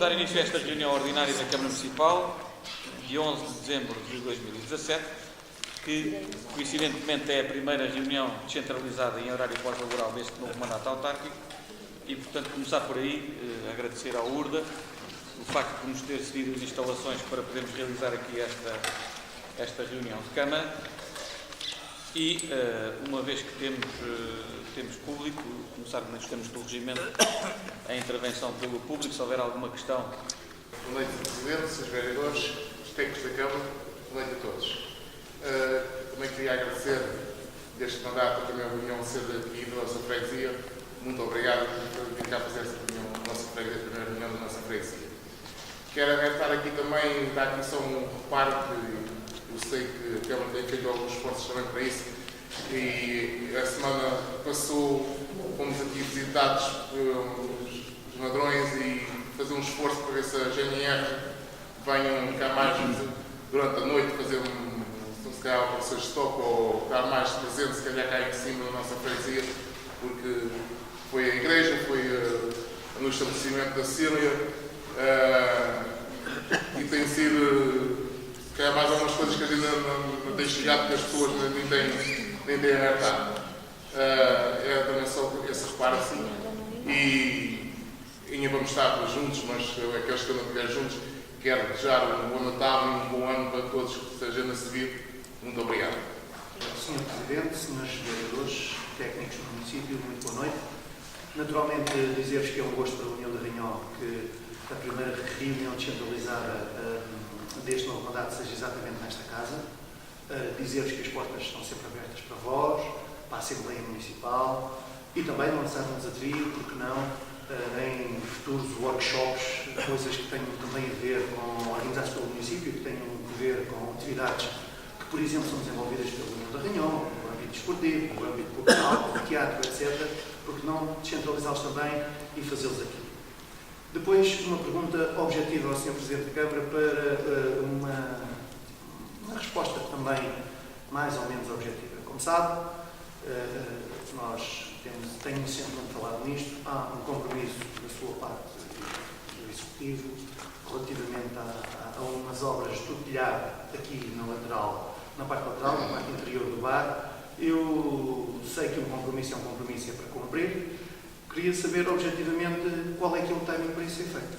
dar início a esta reunião ordinária da Câmara Municipal, de 11 de dezembro de 2017, que coincidentemente é a primeira reunião descentralizada em horário pós-laboral deste novo mandato autárquico e, portanto, começar por aí, agradecer ao URDA o facto de nos ter cedido as instalações para podermos realizar aqui esta reunião de Câmara e, uma vez que temos público, começar nos termos do regimento a intervenção pelo público, se houver alguma questão. Boa noite, Presidente, Srs. Vereadores, os técnicos da Câmara, boa noite a todos. Também queria agradecer deste mandato também a reunião ser aqui da nossa freguesia. Muito obrigado por vir cá fazer esta reunião da nossa freguesia, a primeira reunião da nossa freguesia. Quero alertar aqui também, dar aqui só um reparo, que eu sei que a Câmara tem feito alguns esforços também para isso, e a semana passou, fomos aqui visitados pelos ladrões e fazer um esforço para ver se a GNR venham cá mais durante a noite fazer se calhar o seu estoque ou estar mais presente, se calhar cá em cima da nossa freguesia, porque foi a igreja, foi no estabelecimento da Cília e tem sido, se calhar, mais algumas coisas que a gente não tem chegado, porque as pessoas nem têm alertado. É também só esse reparo assim. E ainda vamos estar juntos, mas aqueles que não estiver juntos, quero desejar um bom Natal e um bom ano para todos que estejam a seguir. Muito obrigado. Sr. Presidente, Srs. Vereadores, técnicos do município, muito boa noite. Naturalmente, dizer-vos que é um gosto para a União de Ranhó que a primeira reunião descentralizada deste novo mandato seja exatamente nesta casa. Dizer-vos que as portas estão sempre abertas para vós, para a Assembleia Municipal e também lançar um desafio, porque não, em futuros workshops, coisas que tenham também a ver com organizados pelo município, que tenham a ver com atividades que, por exemplo, são desenvolvidas pela União da Ranhó, no âmbito desportivo, no âmbito cultural, no teatro, etc., porque não descentralizá-los também e fazê-los aqui. Depois, uma pergunta objetiva ao Sr. Presidente da Câmara para uma resposta também mais ou menos objetiva. Como sabe, nós temos sempre falado nisto, há um compromisso da sua parte do Executivo relativamente a umas obras do telhado aqui na parte lateral, na parte interior do bar. Eu sei que um compromisso é para cumprir. Queria saber objetivamente qual é que é o timing para isso ser feito.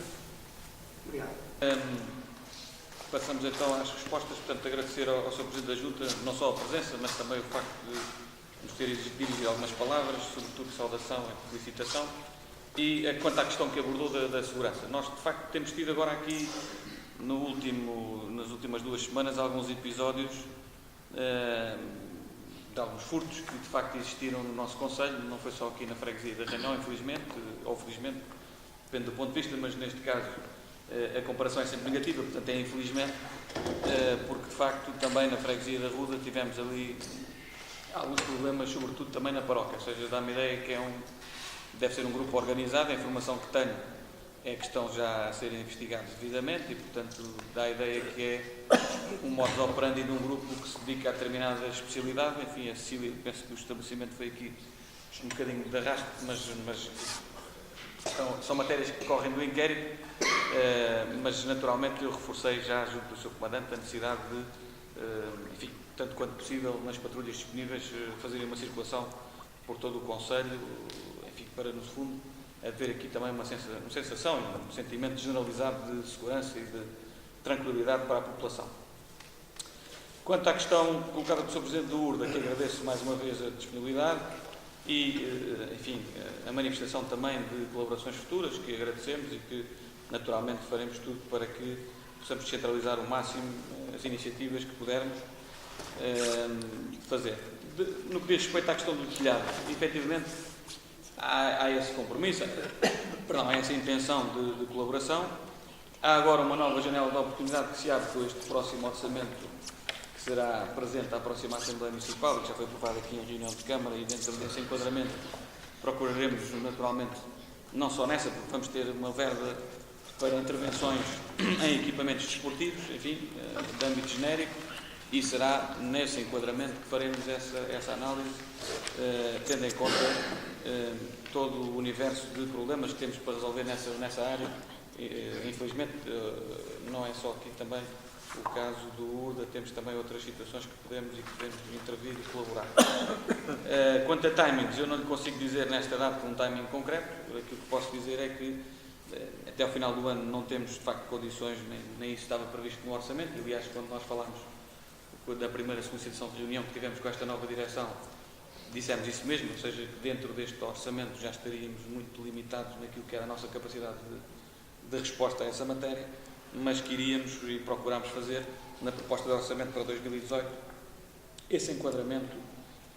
Obrigado. Passamos então às respostas. Portanto, agradecer ao Sr. Presidente da Junta não só a presença, mas também o facto de nos ter dirigido algumas palavras, sobretudo saudação e felicitação. E quanto à questão que abordou da segurança, nós de facto temos tido agora aqui, nas últimas 2 semanas, alguns episódios de alguns furtos que de facto existiram no nosso concelho, não foi só aqui na freguesia da Ranhó, infelizmente, ou felizmente, depende do ponto de vista, mas neste caso a comparação é sempre negativa, portanto é infelizmente, porque de facto também na freguesia da Ruda tivemos ali alguns problemas, sobretudo também na paróquia, ou seja, dá-me a ideia que deve ser um grupo organizado. A informação que tenho é que estão já a ser investigados devidamente e, portanto, dá a ideia que é um modus operandi de um grupo que se dedica a determinada especialidade. Enfim, a Cecília, penso que o estabelecimento foi aqui um bocadinho de arrasto, mas são matérias que correm do inquérito, mas naturalmente eu reforcei já junto do Sr. Comandante a necessidade de, enfim, tanto quanto possível, nas patrulhas disponíveis, fazerem uma circulação por todo o concelho, enfim, para, no fundo, haver aqui também uma sensação e um sentimento generalizado de segurança e de tranquilidade para a população. Quanto à questão colocada pelo Sr. Presidente do URDA, que agradeço mais uma vez a disponibilidade e, enfim, a manifestação também de colaborações futuras, que agradecemos e que, naturalmente, faremos tudo para que possamos descentralizar o máximo as iniciativas que pudermos fazer. No que diz respeito à questão do telhado, efetivamente, há esse compromisso, há essa intenção de colaboração. Há agora uma nova janela de oportunidade que se abre com este próximo orçamento, que será presente à próxima Assembleia Municipal, que já foi aprovado aqui em reunião de Câmara, e dentro desse enquadramento procuraremos, naturalmente, não só nessa, porque vamos ter uma verba para intervenções em equipamentos desportivos, enfim, de âmbito genérico, e será nesse enquadramento que faremos essa análise, tendo em conta todo o universo de problemas que temos para resolver nessa área, Infelizmente, não é só aqui também o caso do URDA, temos também outras situações que podemos intervir e colaborar. Quanto a timings, eu não lhe consigo dizer nesta data um timing concreto. Aquilo que posso dizer é que até ao final do ano não temos de facto condições, nem isso estava previsto no orçamento. Aliás, quando nós falámos da primeira solicitação de reunião que tivemos com esta nova direção, dissemos isso mesmo, ou seja, que dentro deste orçamento já estaríamos muito limitados naquilo que era a nossa capacidade de resposta a essa matéria, mas que iríamos e procurámos fazer na proposta de orçamento para 2018 esse enquadramento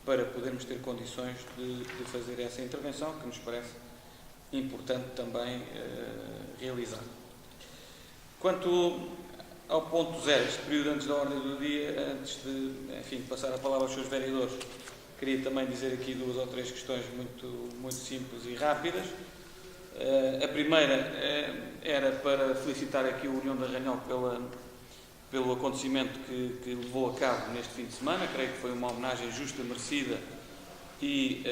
para podermos ter condições de fazer essa intervenção, que nos parece importante também realizar. Quanto ao ponto 0, este período antes da ordem do dia, antes de passar a palavra aos seus vereadores, queria também dizer aqui 2 ou 3 questões muito simples e rápidas. A primeira era para felicitar aqui a União da Ranhol pelo acontecimento que levou a cabo neste fim de semana. Creio que foi uma homenagem justa, merecida e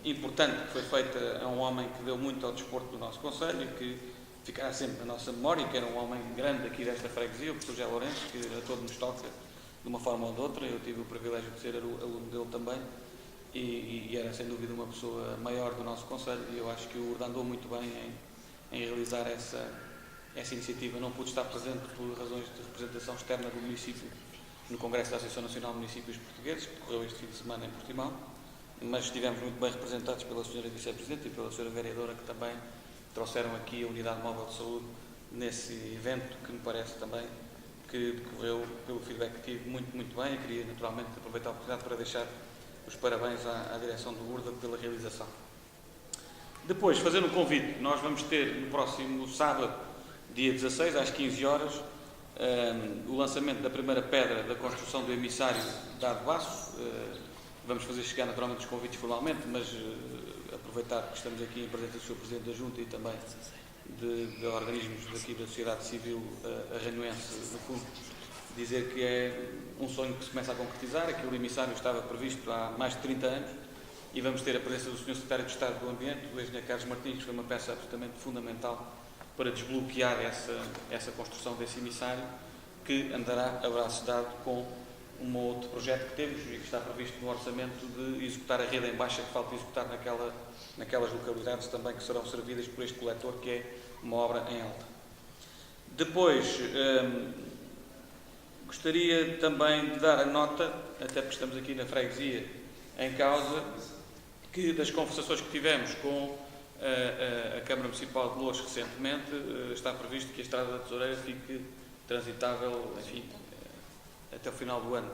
importante que foi feita a um homem que deu muito ao desporto do nosso concelho e que ficará sempre na nossa memória, que era um homem grande aqui desta freguesia, o professor José Lourenço, que a todos nos toca de uma forma ou de outra. Eu tive o privilégio de ser aluno dele também e era sem dúvida uma pessoa maior do nosso concelho, e eu acho que o URDA andou muito bem em realizar essa iniciativa. Não pude estar presente por razões de representação externa do município no Congresso da Associação Nacional de Municípios Portugueses, que decorreu este fim de semana em Portimão, mas estivemos muito bem representados pela Sra. Vice-Presidente e pela Sra. Vereadora, que também trouxeram aqui a Unidade Móvel de Saúde nesse evento, que me parece também que decorreu, pelo feedback que tive, muito bem. Eu queria naturalmente aproveitar a oportunidade para deixar os parabéns à direção do URDA pela realização. Depois, fazer um convite, nós vamos ter no próximo sábado, dia 16, às 15 horas, o lançamento da primeira pedra da construção do emissário da Adebaço. Vamos fazer chegar naturalmente os convites formalmente, mas aproveitar que estamos aqui em presença do Sr. Presidente da Junta e também de organismos daqui da sociedade civil arranhoense, no fundo, dizer que é um sonho que se começa a concretizar. Aquele emissário estava previsto há mais de 30 anos e vamos ter a presença do Sr. Secretário de Estado do Ambiente, o Engenheiro Carlos Martins, que foi uma peça absolutamente fundamental para desbloquear essa construção desse emissário, que andará a braço dado com um outro projeto que temos e que está previsto no orçamento de executar a rede em baixa que falta executar naquelas localidades também que serão servidas por este coletor, que é uma obra em alta. Depois, gostaria também de dar a nota, até porque estamos aqui na freguesia em causa, que das conversações que tivemos com a Câmara Municipal de Loures recentemente, está previsto que a Estrada da Tesoureira fique transitável, até o final do ano.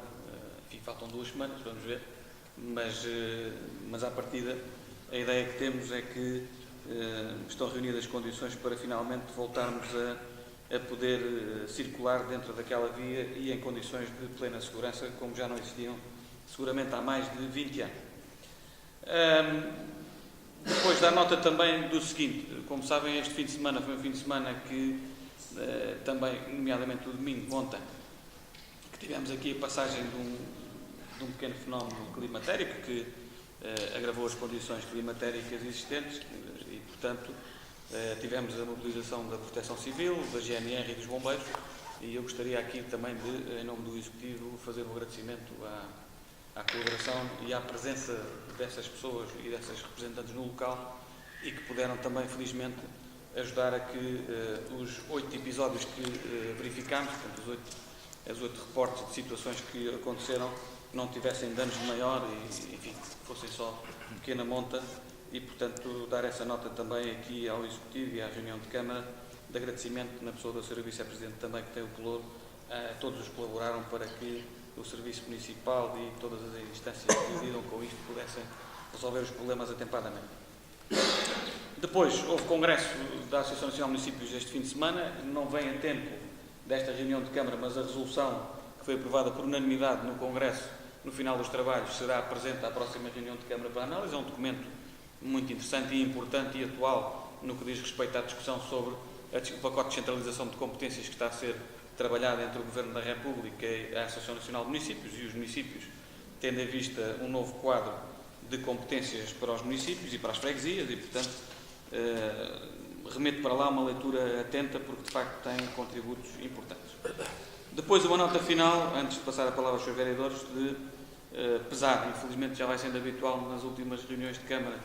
Faltam 2 semanas, vamos ver, mas à partida a ideia que temos é que estão reunidas as condições para finalmente voltarmos a poder circular dentro daquela via e em condições de plena segurança, como já não existiam seguramente há mais de 20 anos. Depois dar nota também do seguinte: como sabem, este fim de semana foi um fim de semana que também, nomeadamente o domingo, ontem, que tivemos aqui a passagem de um pequeno fenómeno climatérico que agravou as condições climatéricas existentes e, portanto, tivemos a mobilização da Proteção Civil, da GNR e dos Bombeiros, e eu gostaria aqui também de, em nome do Executivo, fazer um agradecimento à colaboração e à presença dessas pessoas e dessas representantes no local e que puderam também, felizmente, ajudar a que os 8 episódios que verificámos, portanto, os 8 reportes de situações que aconteceram, não tivessem danos de maior e, enfim, fossem só pequena monta, e, portanto, dar essa nota também aqui ao Executivo e à reunião de Câmara de agradecimento na pessoa da Sra. Vice-Presidente também, que tem o pelouro, a todos os que colaboraram para que o Serviço Municipal e todas as instâncias que lidam com isto pudessem resolver os problemas atempadamente. Depois, houve congresso da Associação Nacional de Municípios este fim de semana, não vem a tempo desta reunião de Câmara, mas a resolução que foi aprovada por unanimidade no Congresso no final dos trabalhos será presente à próxima reunião de Câmara para análise. É um documento muito interessante e importante e atual no que diz respeito à discussão sobre o pacote de centralização de competências que está a ser trabalhado entre o Governo da República e a Associação Nacional de Municípios, e os municípios tendo em vista um novo quadro de competências para os municípios e para as freguesias e, portanto, remeto para lá uma leitura atenta, porque de facto tem contributos importantes. Depois, uma nota final, antes de passar a palavra aos seus vereadores, de pesar, infelizmente já vai sendo habitual nas últimas reuniões de Câmara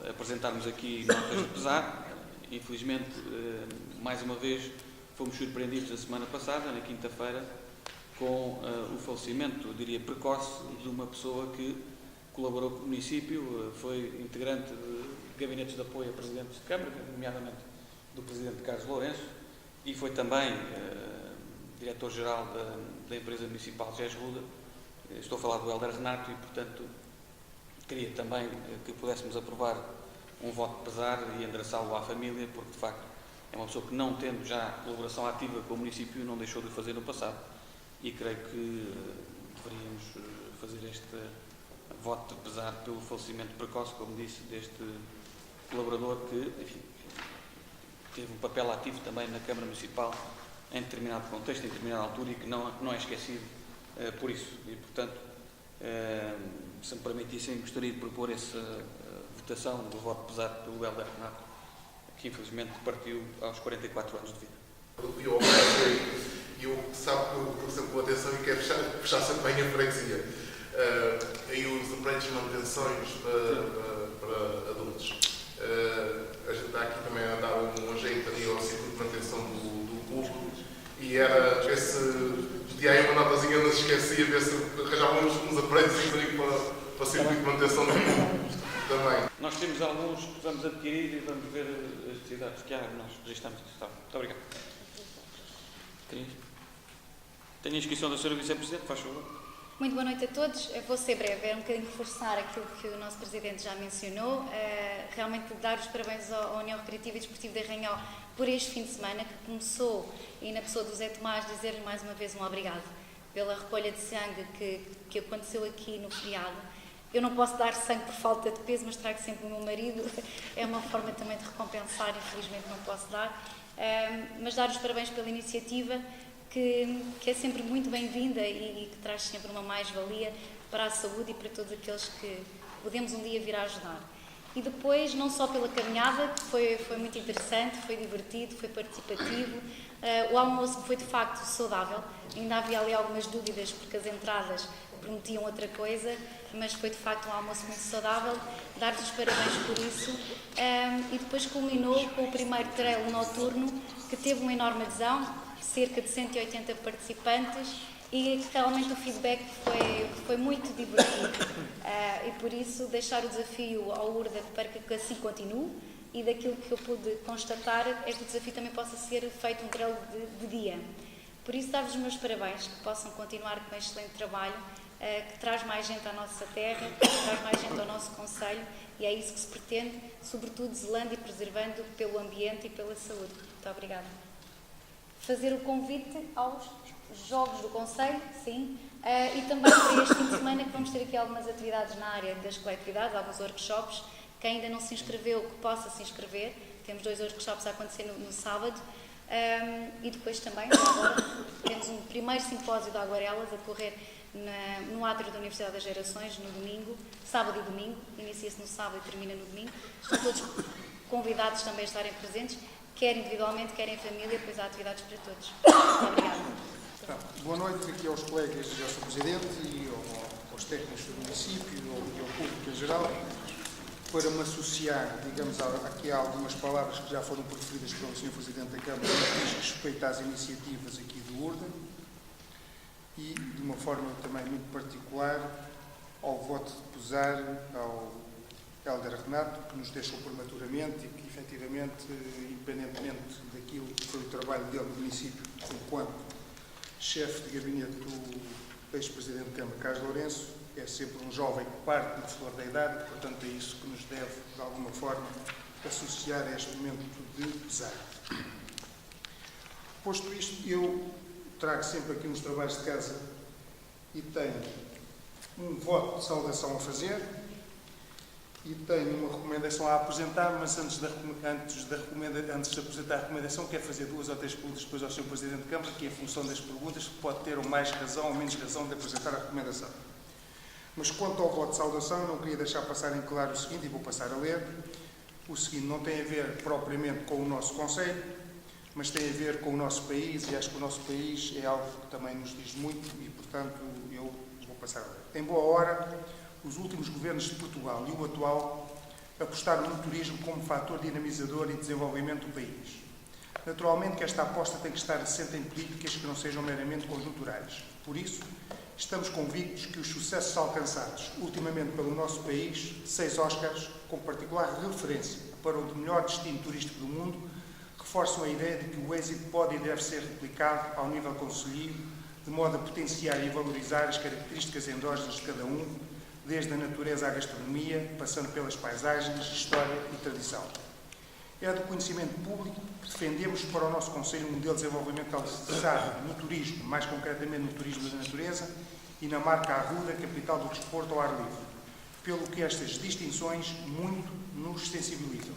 apresentarmos aqui notas de pesar. Infelizmente, mais uma vez, fomos surpreendidos na semana passada, na quinta-feira, com o falecimento, eu diria precoce, de uma pessoa que colaborou com o município, foi integrante de gabinetes de apoio a presidentes de Câmara, nomeadamente do presidente Carlos Lourenço, e foi também diretor-geral da empresa municipal GES Ruda. Estou a falar do Hélder Renato e, portanto, queria também que pudéssemos aprovar um voto de pesar e endereçá-lo à família, porque, de facto, é uma pessoa que, não tendo já colaboração ativa com o município, não deixou de o fazer no passado. E creio que deveríamos fazer este voto de pesar pelo falecimento precoce, como disse, deste colaborador que, enfim, teve um papel ativo também na Câmara Municipal em determinado contexto, em determinada altura, e que não é esquecido por isso. E, portanto, se me permitissem, gostaria de propor essa votação do voto de pesar pelo Hélder Renato, que infelizmente partiu aos 44 anos de vida. Eu sabe que sempre com atenção e quero fechar sempre bem a freguesia. Aí os empregos de manutenções para adultos. A gente está aqui também a dar um ajeito ali ao circuito de manutenção do público e era ver se pedia aí uma notazinha, não se esquecia, ver se arranjávamos uns aparelhos ali para o circuito de manutenção do público também. Nós temos alguns que vamos adquirir e vamos ver as necessidades que há, nós registramos isso. Muito obrigado. Tenho a inscrição da Sra. Vice-Presidente, faz favor. Muito boa noite a todos. Eu vou ser breve, é um bocadinho reforçar aquilo que o nosso Presidente já mencionou. Realmente dar os parabéns à União Recreativa e Desportiva de Arranhão por este fim de semana, que começou, e na pessoa do Zé Tomás, dizer-lhe mais uma vez um obrigado pela recolha de sangue que aconteceu aqui no feriado. Eu não posso dar sangue por falta de peso, mas trago sempre o meu marido. É uma forma também de recompensar, infelizmente não posso dar. Mas dar os parabéns pela iniciativa, que é sempre muito bem-vinda e que traz sempre uma mais-valia para a saúde e para todos aqueles que podemos um dia vir a ajudar. E depois, não só pela caminhada, que foi muito interessante, foi divertido, foi participativo, o almoço que foi de facto saudável. Ainda havia ali algumas dúvidas porque as entradas prometiam outra coisa, mas foi de facto um almoço muito saudável. Dar-vos os parabéns por isso. E depois culminou com o primeiro treino noturno, que teve uma enorme adesão, cerca de 180 participantes, e realmente o feedback foi muito divertido. E por isso deixar o desafio ao URDA para que assim continue, e daquilo que eu pude constatar é que o desafio também possa ser feito um treino de dia. Por isso dar-vos os meus parabéns, que possam continuar com este excelente trabalho, que traz mais gente à nossa terra, que traz mais gente ao nosso concelho, e é isso que se pretende, sobretudo zelando e preservando pelo ambiente e pela saúde. Muito obrigada. Fazer o convite aos Jogos do Concelho, sim, e também para este fim de semana que vamos ter aqui algumas atividades na área das coletividades, alguns workshops. Quem ainda não se inscreveu, que possa se inscrever. Temos 2 workshops a acontecer no sábado. E depois também, agora, temos um primeiro simpósio de aguarelas a correr no átrio da Universidade das Gerações, no domingo, sábado e domingo. Inicia-se no sábado e termina no domingo. Estão todos convidados também a estarem presentes, quer individualmente, quer em família, pois há atividades para todos. Muito obrigada. Boa noite aqui aos colegas e ao Sr. Presidente e aos técnicos do município e ao público em geral, para me associar, digamos, aqui a algumas palavras que já foram proferidas pelo Sr. Presidente da Câmara, no que diz respeito às iniciativas aqui do URDA, e, de uma forma também muito particular, ao voto de pesar ao Hélder Renato, que nos deixou prematuramente e que, efetivamente, independentemente daquilo que foi o trabalho dele no município, enquanto chefe de gabinete do ex-presidente da Câmara, Carlos Lourenço, é sempre um jovem que parte de flor da idade, e, portanto, é isso que nos deve, de alguma forma, associar a este momento de pesar. Posto isto, eu trago sempre aqui nos trabalhos de casa e tenho um voto de saudação a fazer e tenho uma recomendação a apresentar, mas antes de apresentar a recomendação, quero fazer 2 ou 3 perguntas depois ao Sr. Presidente de Câmara, que é a função das perguntas, que pode ter ou mais razão ou menos razão de apresentar a recomendação. Mas quanto ao voto de saudação, eu não queria deixar passar em claro o seguinte, e vou passar a ler. o seguinte: não tem a ver propriamente com o nosso Conselho, mas tem a ver com o nosso país, e acho que o nosso país é algo que também nos diz muito e, portanto, eu vou passar a ler. Em boa hora, os últimos governos de Portugal e o atual apostaram no turismo como fator dinamizador e desenvolvimento do país. Naturalmente que esta aposta tem que estar assente em políticas que não sejam meramente conjunturais. Por isso, estamos convictos que os sucessos alcançados ultimamente pelo nosso país, 6 Oscars, com particular referência para o de melhor destino turístico do mundo, reforçam a ideia de que o êxito pode e deve ser replicado ao nível concelhio, de modo a potenciar e valorizar as características endógenas de cada um, desde a natureza à gastronomia, passando pelas paisagens, história e tradição. É do conhecimento público que defendemos para o nosso Conselho um modelo de desenvolvimento alicerçado no turismo, mais concretamente no turismo da natureza, e na marca Arruda, capital do desporto ao ar livre, pelo que estas distinções muito nos sensibilizam.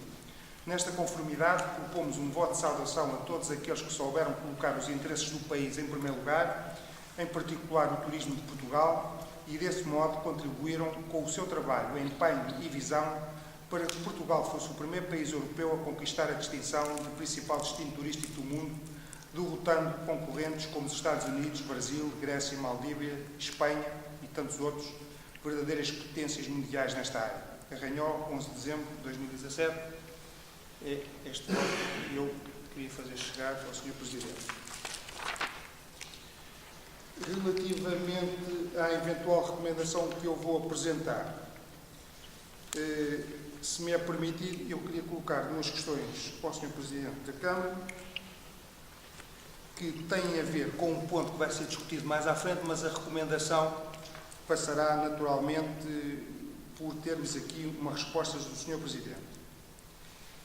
Nesta conformidade, propomos um voto de saudação a todos aqueles que souberam colocar os interesses do país em primeiro lugar, em particular o turismo de Portugal, e desse modo contribuíram com o seu trabalho, empenho e visão para que Portugal fosse o primeiro país europeu a conquistar a distinção de principal destino turístico do mundo, derrotando concorrentes como os Estados Unidos, Brasil, Grécia, Maldívia, Espanha e tantos outros, verdadeiras potências mundiais nesta área. Arranhó, 11 de dezembro de 2017. É este voto que eu queria fazer chegar ao Sr. Presidente. Relativamente à eventual recomendação que eu vou apresentar, se me é permitido, eu queria colocar 2 questões para o Sr. Presidente da Câmara, que têm a ver com um ponto que vai ser discutido mais à frente, mas a recomendação passará naturalmente por termos aqui uma resposta do Sr. Presidente.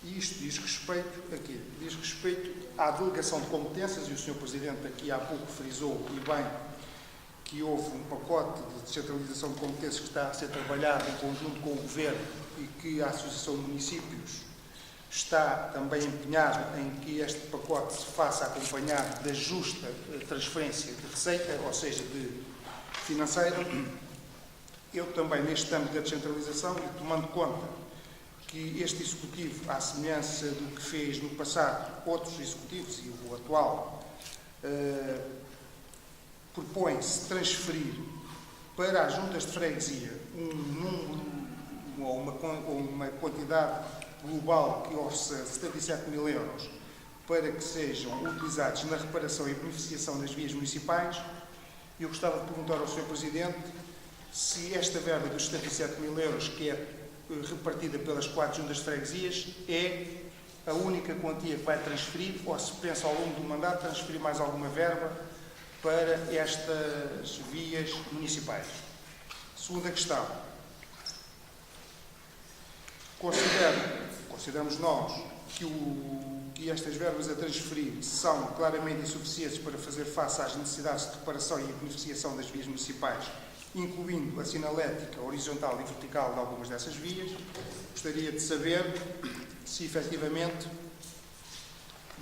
E isto diz respeito a quê? Diz respeito à delegação de competências, e o Sr. Presidente aqui há pouco frisou, e bem, que houve um pacote de descentralização de competências que está a ser trabalhado em conjunto com o Governo e que a Associação de Municípios está também empenhada em que este pacote se faça acompanhado da justa transferência de receita, ou seja, de financeira. Eu também, neste âmbito da descentralização, e tomando conta que este Executivo, à semelhança do que fez no passado outros Executivos e o atual, propõe-se transferir para as juntas de freguesia um número ou uma quantidade global que orça 77 mil euros para que sejam utilizados na reparação e beneficiação das vias municipais. Eu gostava de perguntar ao Sr. Presidente se esta verba dos 77 mil euros, que é repartida pelas 4 juntas de freguesias, é a única quantia que vai transferir, ou se pensa ao longo do mandato transferir mais alguma verba para estas vias municipais. Segunda questão. Consideramos nós que estas verbas a transferir são claramente insuficientes para fazer face às necessidades de reparação e beneficiação das vias municipais, incluindo a sinalética horizontal e vertical de algumas dessas vias. Gostaria de saber se, efetivamente,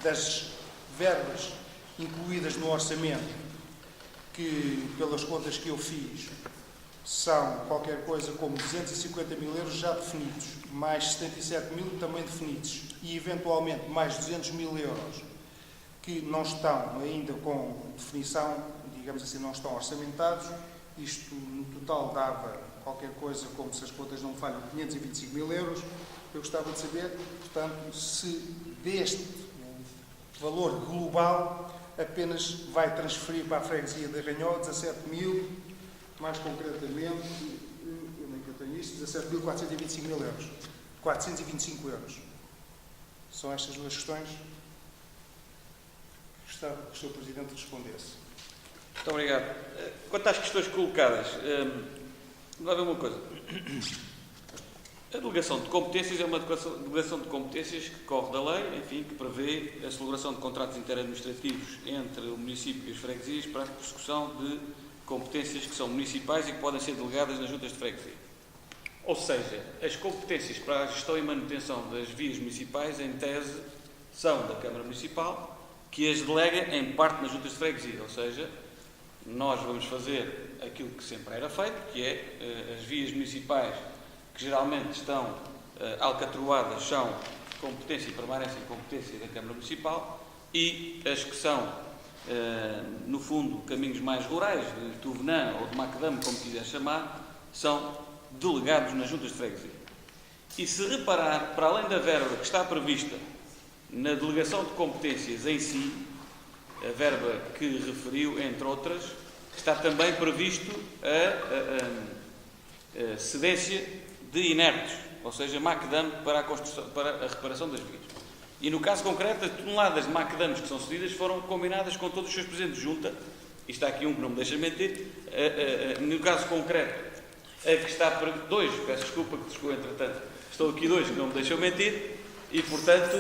das verbas incluídas no orçamento, que, pelas contas que eu fiz, são qualquer coisa como 250 mil euros já definidos, mais 77 mil também definidos, e, eventualmente, mais 200 mil euros que não estão ainda com definição, digamos assim, não estão orçamentados. Isto, no total, dava qualquer coisa como, se as contas não falham, 525 mil euros. Eu gostava de saber, portanto, se deste valor global apenas vai transferir para a freguesia de Arranhó 17 mil, mais concretamente, onde é que eu tenho isto? 17.425 mil euros. 425 euros. São estas 2 questões que gostava que o Sr. Presidente respondesse. Muito obrigado. Quanto às questões colocadas, vamos ver uma coisa. A delegação de competências é uma delegação de competências que corre da lei, enfim, que prevê a celebração de contratos interadministrativos entre o município e as freguesias para a prossecução de competências que são municipais e que podem ser delegadas nas juntas de freguesia. Ou seja, as competências para a gestão e manutenção das vias municipais, em tese, são da Câmara Municipal, que as delega em parte nas juntas de freguesia. Ou seja, nós vamos fazer aquilo que sempre era feito, que é as vias municipais que geralmente estão alcatroadas são competência e permanência em competência da Câmara Municipal, e as que são, no fundo, caminhos mais rurais, de Tuvenã ou de Macadame, como quiser chamar, são delegados nas juntas de freguesia. E se reparar, para além da verba que está prevista na delegação de competências em si, a verba que referiu, entre outras, está também previsto a cedência de inertes, ou seja, macadame para a reparação das vias. E no caso concreto, as toneladas de macadames que são cedidas foram combinadas com todos os seus presidentes de junta, e está aqui um que não me deixa mentir, no caso concreto, a que está dois, peço desculpa que chegou entretanto, estão aqui dois que não me deixam mentir, e portanto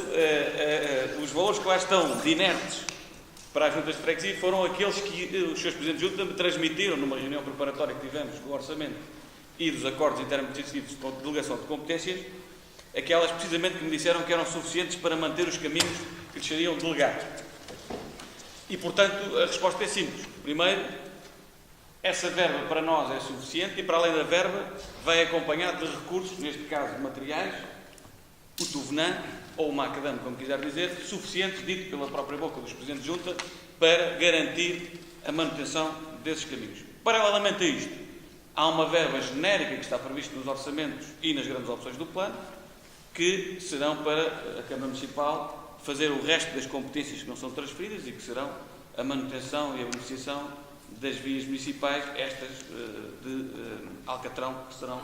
os valores que lá estão de inertes para as juntas de freguesia foram aqueles que os seus presidentes de junta me transmitiram numa reunião preparatória que tivemos do orçamento e dos acordos intermunicipais de delegação de competências, aquelas precisamente que me disseram que eram suficientes para manter os caminhos que lhes seriam delegados. E portanto a resposta é simples. Primeiro, essa verba para nós é suficiente e, para além da verba, vai acompanhado de recursos, neste caso de materiais, o Tuvenã ou o Macadame, como quiser dizer, suficientes, dito pela própria boca dos presidentes de junta, para garantir a manutenção desses caminhos. Paralelamente a isto, há uma verba genérica que está prevista nos orçamentos e nas grandes opções do plano, que serão para a Câmara Municipal fazer o resto das competências que não são transferidas e que serão a manutenção e a beneficiação das vias municipais, estas de Alcatrão, que serão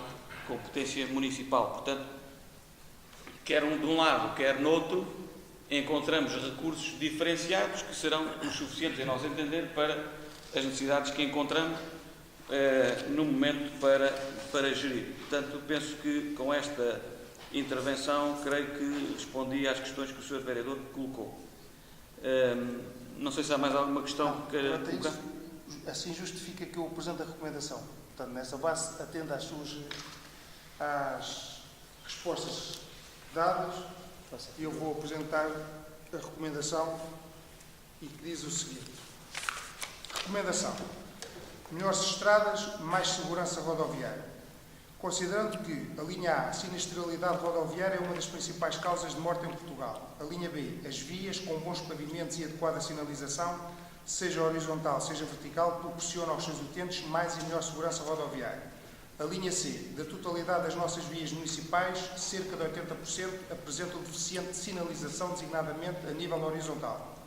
competência municipal. Portanto, quer de um lado, quer no outro, encontramos recursos diferenciados que serão os suficientes, em nosso entender, para as necessidades que encontramos no momento para gerir. Portanto, penso que com esta intervenção, creio que respondi às questões que o Sr. Vereador colocou. Não sei se há mais alguma questão que queira colocar. Assim justifica que eu apresento a recomendação. Portanto, nessa base, atende às respostas dadas, e eu vou apresentar a recomendação e que diz o seguinte. Recomendação. Melhores estradas, mais segurança rodoviária. Considerando que a linha A, a sinistralidade rodoviária, é uma das principais causas de morte em Portugal. A linha B, as vias com bons pavimentos e adequada sinalização, seja horizontal, seja vertical, proporcionam aos seus utentes mais e melhor segurança rodoviária. A linha C, da totalidade das nossas vias municipais, cerca de 80% apresentam deficiente sinalização, designadamente a nível horizontal.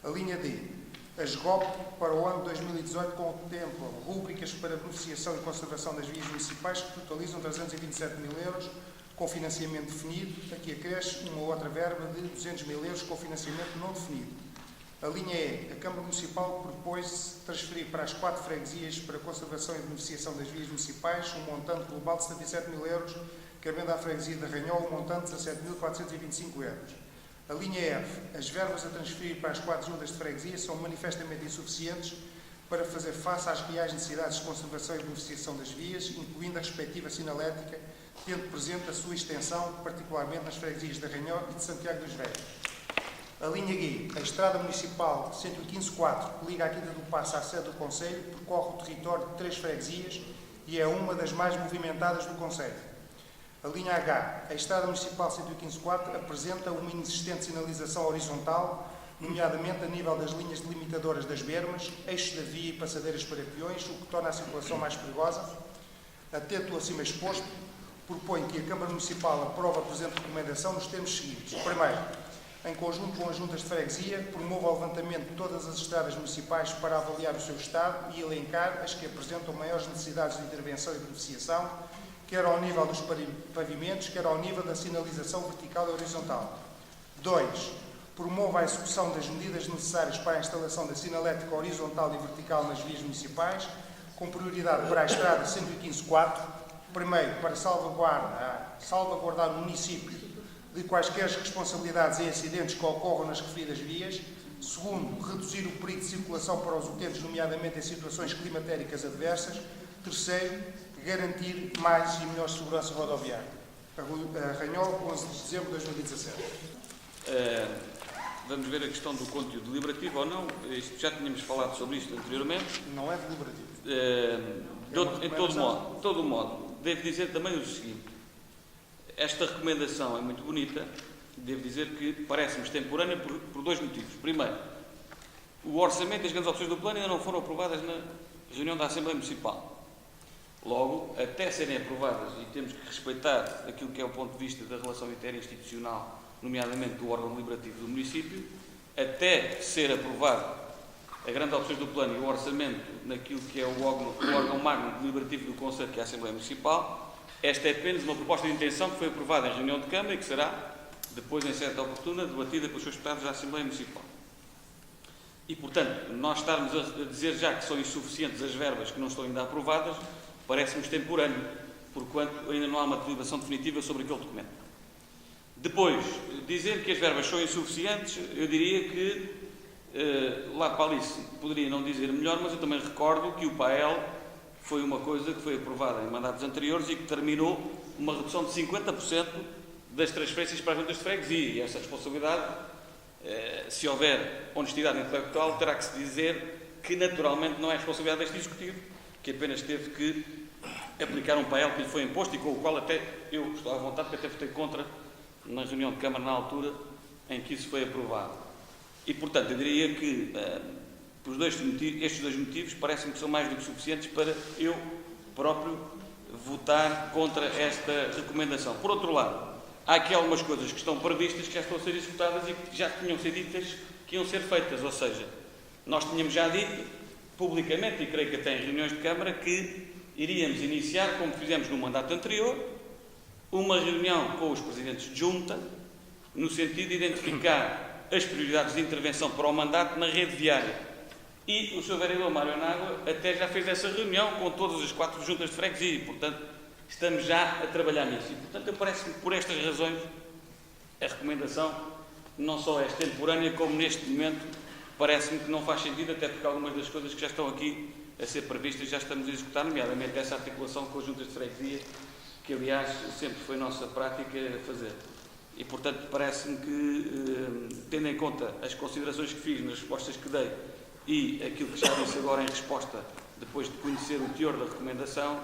A linha D, as GOP para o ano 2018 contemplam rúbricas para beneficiação e conservação das vias municipais que totalizam 327 mil euros com financiamento definido. Aqui acresce uma outra verba de 200 mil euros com financiamento não definido. A linha E, a Câmara Municipal propôs-se transferir para as 4 freguesias para conservação e beneficiação das vias municipais um montante global de 77 mil euros, cabendo à freguesia de Arranhol um montante de 17.425 euros. A linha F, as verbas a transferir para as 4 juntas de freguesia são manifestamente insuficientes para fazer face às reais necessidades de conservação e beneficiação das vias, incluindo a respectiva sinalética, tendo presente a sua extensão, particularmente nas freguesias de Arranhol e de Santiago dos Velhos. A linha G, a estrada municipal 115.4, que liga a Quinta do Paço à sede do Conselho, percorre o território de 3 freguesias e é uma das mais movimentadas do Conselho. A linha H, a estrada municipal 115.4, apresenta uma inexistente sinalização horizontal, nomeadamente a nível das linhas delimitadoras das bermas, eixos da via e passadeiras para peões, o que torna a circulação mais perigosa. Atento ao acima exposto, propõe que a Câmara Municipal aprove a presente recomendação nos termos seguintes. Primeiro, em conjunto com as juntas de freguesia, promova o levantamento de todas as estradas municipais para avaliar o seu estado e elencar as que apresentam maiores necessidades de intervenção e beneficiação, quer ao nível dos pavimentos, quer ao nível da sinalização vertical e horizontal. 2. Promova a execução das medidas necessárias para a instalação da sinalética horizontal e vertical nas vias municipais, com prioridade para a estrada 115.4, primeiro, para salvaguardar o município de quaisquer responsabilidades em acidentes que ocorram nas referidas vias. Segundo, reduzir o perigo de circulação para os utentes, nomeadamente em situações climatéricas adversas. Terceiro, garantir mais e melhor segurança rodoviária. Arranhol, 11 de dezembro de 2017. Vamos ver a questão do conteúdo deliberativo ou não. Já tínhamos falado sobre isto anteriormente. Não é deliberativo. Em todo modo, devo dizer também o seguinte. esta recomendação é muito bonita, devo dizer que parece-me extemporânea por dois motivos. Primeiro, o orçamento e as grandes opções do plano ainda não foram aprovadas na reunião da Assembleia Municipal. Logo, até serem aprovadas, e temos que respeitar aquilo que é o ponto de vista da relação interinstitucional, nomeadamente do órgão deliberativo do município, até ser aprovado a grande opções do plano e o orçamento naquilo que é o órgão magno deliberativo do Conselho, que é a Assembleia Municipal, esta é apenas uma proposta de intenção que foi aprovada em reunião de Câmara e que será, depois, em certa oportuna, debatida pelos seus deputados da Assembleia Municipal. E, portanto, nós estarmos a dizer já que são insuficientes as verbas que não estão ainda aprovadas, parece-me extemporâneo, porquanto ainda não há uma deliberação definitiva sobre aquele documento. Depois, dizer que as verbas são insuficientes, eu diria que, lá para Alice, poderia não dizer melhor, mas eu também recordo que o PAEL foi uma coisa que foi aprovada em mandatos anteriores e que terminou uma redução de 50% das transferências para as juntas de freguesia. E essa responsabilidade, se houver honestidade intelectual, terá que se dizer que naturalmente não é responsabilidade deste Executivo, que apenas teve que aplicar um PAEL que lhe foi imposto e com o qual até eu estou à vontade, que até votei contra na reunião de Câmara na altura em que isso foi aprovado. E, portanto, eu diria que estes dois motivos parecem-me que são mais do que suficientes para eu próprio votar contra esta recomendação. Por outro lado, há aqui algumas coisas que estão previstas que já estão a ser executadas e que já tinham sido ditas que iam ser feitas, ou seja, nós tínhamos já dito publicamente, e creio que até em reuniões de Câmara, que iríamos iniciar, como fizemos no mandato anterior, uma reunião com os presidentes de junta, no sentido de identificar as prioridades de intervenção para o mandato na rede viária. E o Sr. Vereador Mário Nágua até já fez essa reunião com todas as 4 juntas de freguesia, e, portanto, estamos já a trabalhar nisso. E, portanto, eu parece-me que por estas razões a recomendação não só é extemporânea, como neste momento parece-me que não faz sentido, até porque algumas das coisas que já estão aqui a ser previstas já estamos a executar, nomeadamente essa articulação com as juntas de freguesia, que aliás sempre foi nossa prática fazer. E, portanto, parece-me que, tendo em conta as considerações que fiz nas respostas que dei e aquilo que já disse agora em resposta, depois de conhecer o teor da recomendação,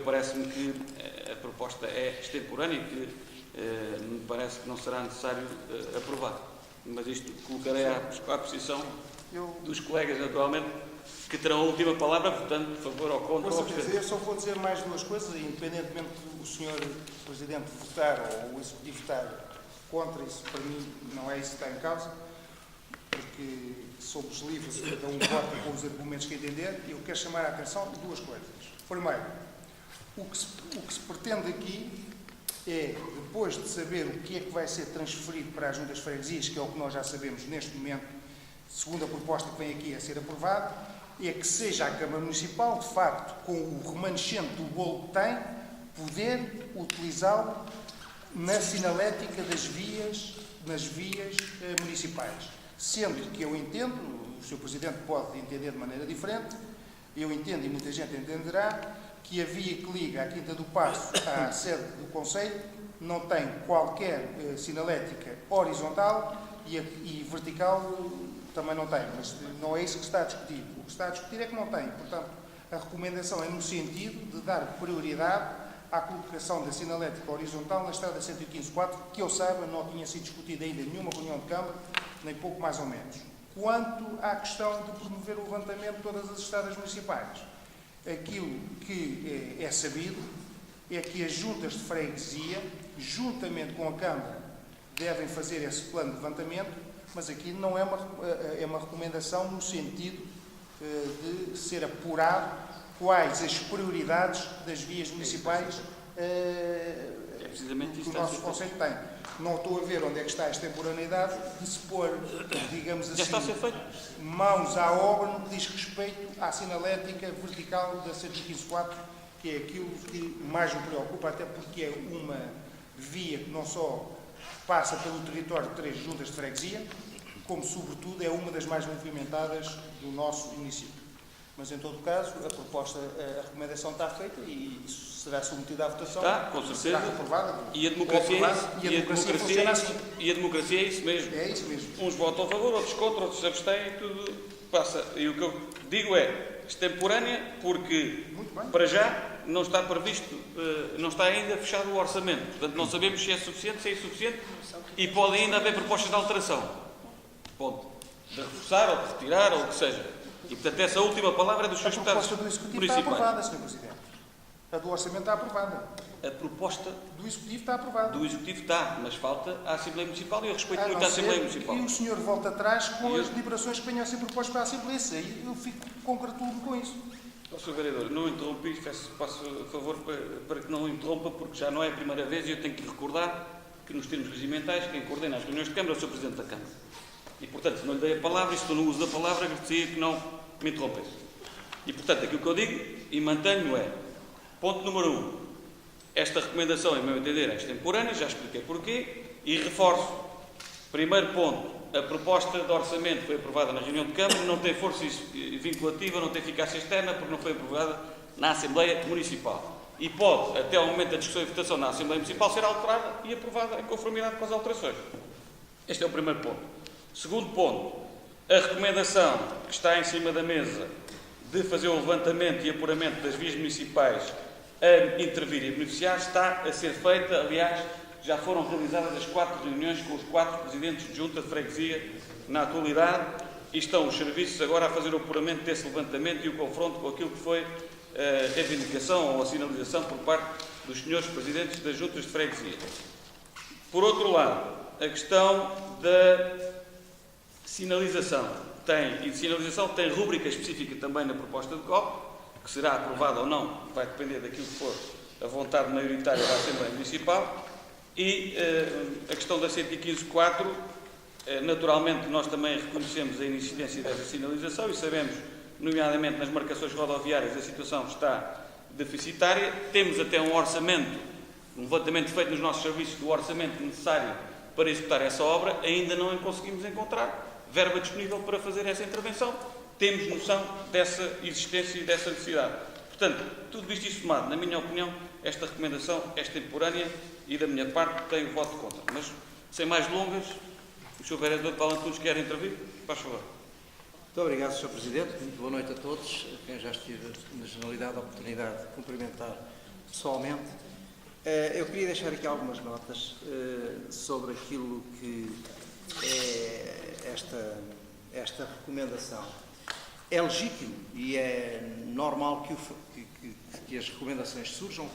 parece-me que a proposta é extemporânea e que me parece que não será necessário aprovar. Mas isto colocarei à posição dos colegas, naturalmente, que terão a última palavra, portanto, por favor, ao contra ou abstenção. Eu só vou dizer mais duas coisas, independentemente do Sr. Presidente votar ou o Executivo votar contra, isso para mim não é isso que está em causa, porque somos livres, cada um vota com os argumentos que entender, e eu quero chamar a atenção de duas coisas. Primeiro, o que se pretende aqui é, depois de saber o que é que vai ser transferido para as juntas de freguesias, que é o que nós já sabemos neste momento, segundo a proposta que vem aqui a ser aprovada, é que seja a Câmara Municipal, de facto, com o remanescente do bolo que tem, poder utilizá-lo na sinalética nas vias municipais. Sendo que eu entendo, o Sr. Presidente pode entender de maneira diferente, eu entendo e muita gente entenderá, que a via que liga a Quinta do Paço à sede do Conselho não tem qualquer sinalética horizontal e vertical também não tem, mas não é isso que se está a discutir. O que se está a discutir é que não tem. Portanto, a recomendação é no sentido de dar prioridade à colocação da sinalética horizontal na estrada 115/4, que eu saiba não tinha sido discutida ainda em nenhuma reunião de Câmara, nem pouco mais ou menos. Quanto à questão de promover o levantamento de todas as estradas municipais, aquilo que é sabido é que as juntas de freguesia, juntamente com a Câmara, devem fazer esse plano de levantamento, mas aqui não é uma recomendação no sentido de ser apurado quais as prioridades das vias municipais que o nosso Conselho tem. Não estou a ver onde é que está a extemporaneidade de se pôr, digamos assim, mãos à obra no que diz respeito à sinalética vertical da 115/4, que é aquilo que mais me preocupa, até porque é uma via que não só passa pelo território de 3 juntas de freguesia, como, sobretudo, é uma das mais movimentadas do nosso município. Mas, em todo caso, a recomendação está feita e isso será submetida à votação. Está, com certeza. Será aprovada. E a democracia é isso mesmo. É isso mesmo. Uns votam a favor, outros contra, outros se abstêm, tudo passa. E o que eu digo é extemporânea, porque, para já, não está previsto, não está ainda fechado o orçamento. Portanto, não sabemos se é suficiente, se é insuficiente e pode ainda haver propostas de alteração. Pode de reforçar ou de retirar ou o que seja. E, portanto, essa última palavra é dos A seus deputados proposta do Executivo está municipais. aprovada, Sr. Presidente. A do Orçamento está aprovada. A proposta Do Executivo está aprovada. do Executivo está, mas falta a Assembleia Municipal e eu respeito muito a não Assembleia ser Municipal. que o senhor volta atrás com E as eu- deliberações que venham a ser propostas para a Assembleia. Aí eu fico congratulo com isso. Sr. Vereador, não interrompi, faço favor para que não o interrompa, porque já não é a primeira vez e eu tenho que recordar que nos termos regimentais quem coordena as reuniões de Câmara é o Sr. Presidente da Câmara. E, portanto, se não lhe dei a palavra e se estou no uso da palavra, agradecia que não me interrompesse. E, portanto, aquilo que eu digo e mantenho é, ponto número 1, esta recomendação, em meu entender, é extemporânea, já expliquei porquê, e reforço. Primeiro ponto, a proposta de orçamento foi aprovada na reunião de Câmara, não tem força vinculativa, não tem eficácia externa, porque não foi aprovada na Assembleia Municipal. E pode, até ao momento da discussão e votação na Assembleia Municipal, ser alterada e aprovada em conformidade com as alterações. Este é o primeiro ponto. Segundo ponto, a recomendação que está em cima da mesa de fazer o levantamento e apuramento das vias municipais a intervir e beneficiar está a ser feita, aliás, já foram realizadas as 4 reuniões com os 4 presidentes de junta de freguesia na atualidade e estão os serviços agora a fazer o apuramento desse levantamento e o confronto com aquilo que foi a reivindicação ou a sinalização por parte dos senhores presidentes das juntas de freguesia. Por outro lado, a questão da sinalização tem rúbrica específica também na proposta de COP, que será aprovada ou não, vai depender daquilo que for a vontade maioritária da Assembleia Municipal, e a questão da 115.4, naturalmente nós também reconhecemos a inexistência dessa sinalização e sabemos, nomeadamente nas marcações rodoviárias, a situação está deficitária. Temos até um orçamento, um levantamento feito nos nossos serviços do orçamento necessário para executar essa obra, ainda não conseguimos encontrar verba disponível para fazer essa intervenção. Temos noção dessa existência e dessa necessidade. Portanto, tudo isto somado, na minha opinião, esta recomendação é extemporânea e, da minha parte, tenho voto contra. Mas, sem mais delongas, o Sr. Vereador Paulo Antunes quer intervir? Faz favor. Muito obrigado, Sr. Presidente. Muito boa noite a todos. A quem já estive na generalidade a oportunidade de cumprimentar pessoalmente. Eu queria deixar aqui algumas notas sobre aquilo que é esta recomendação. É legítimo e é normal que as recomendações surjam,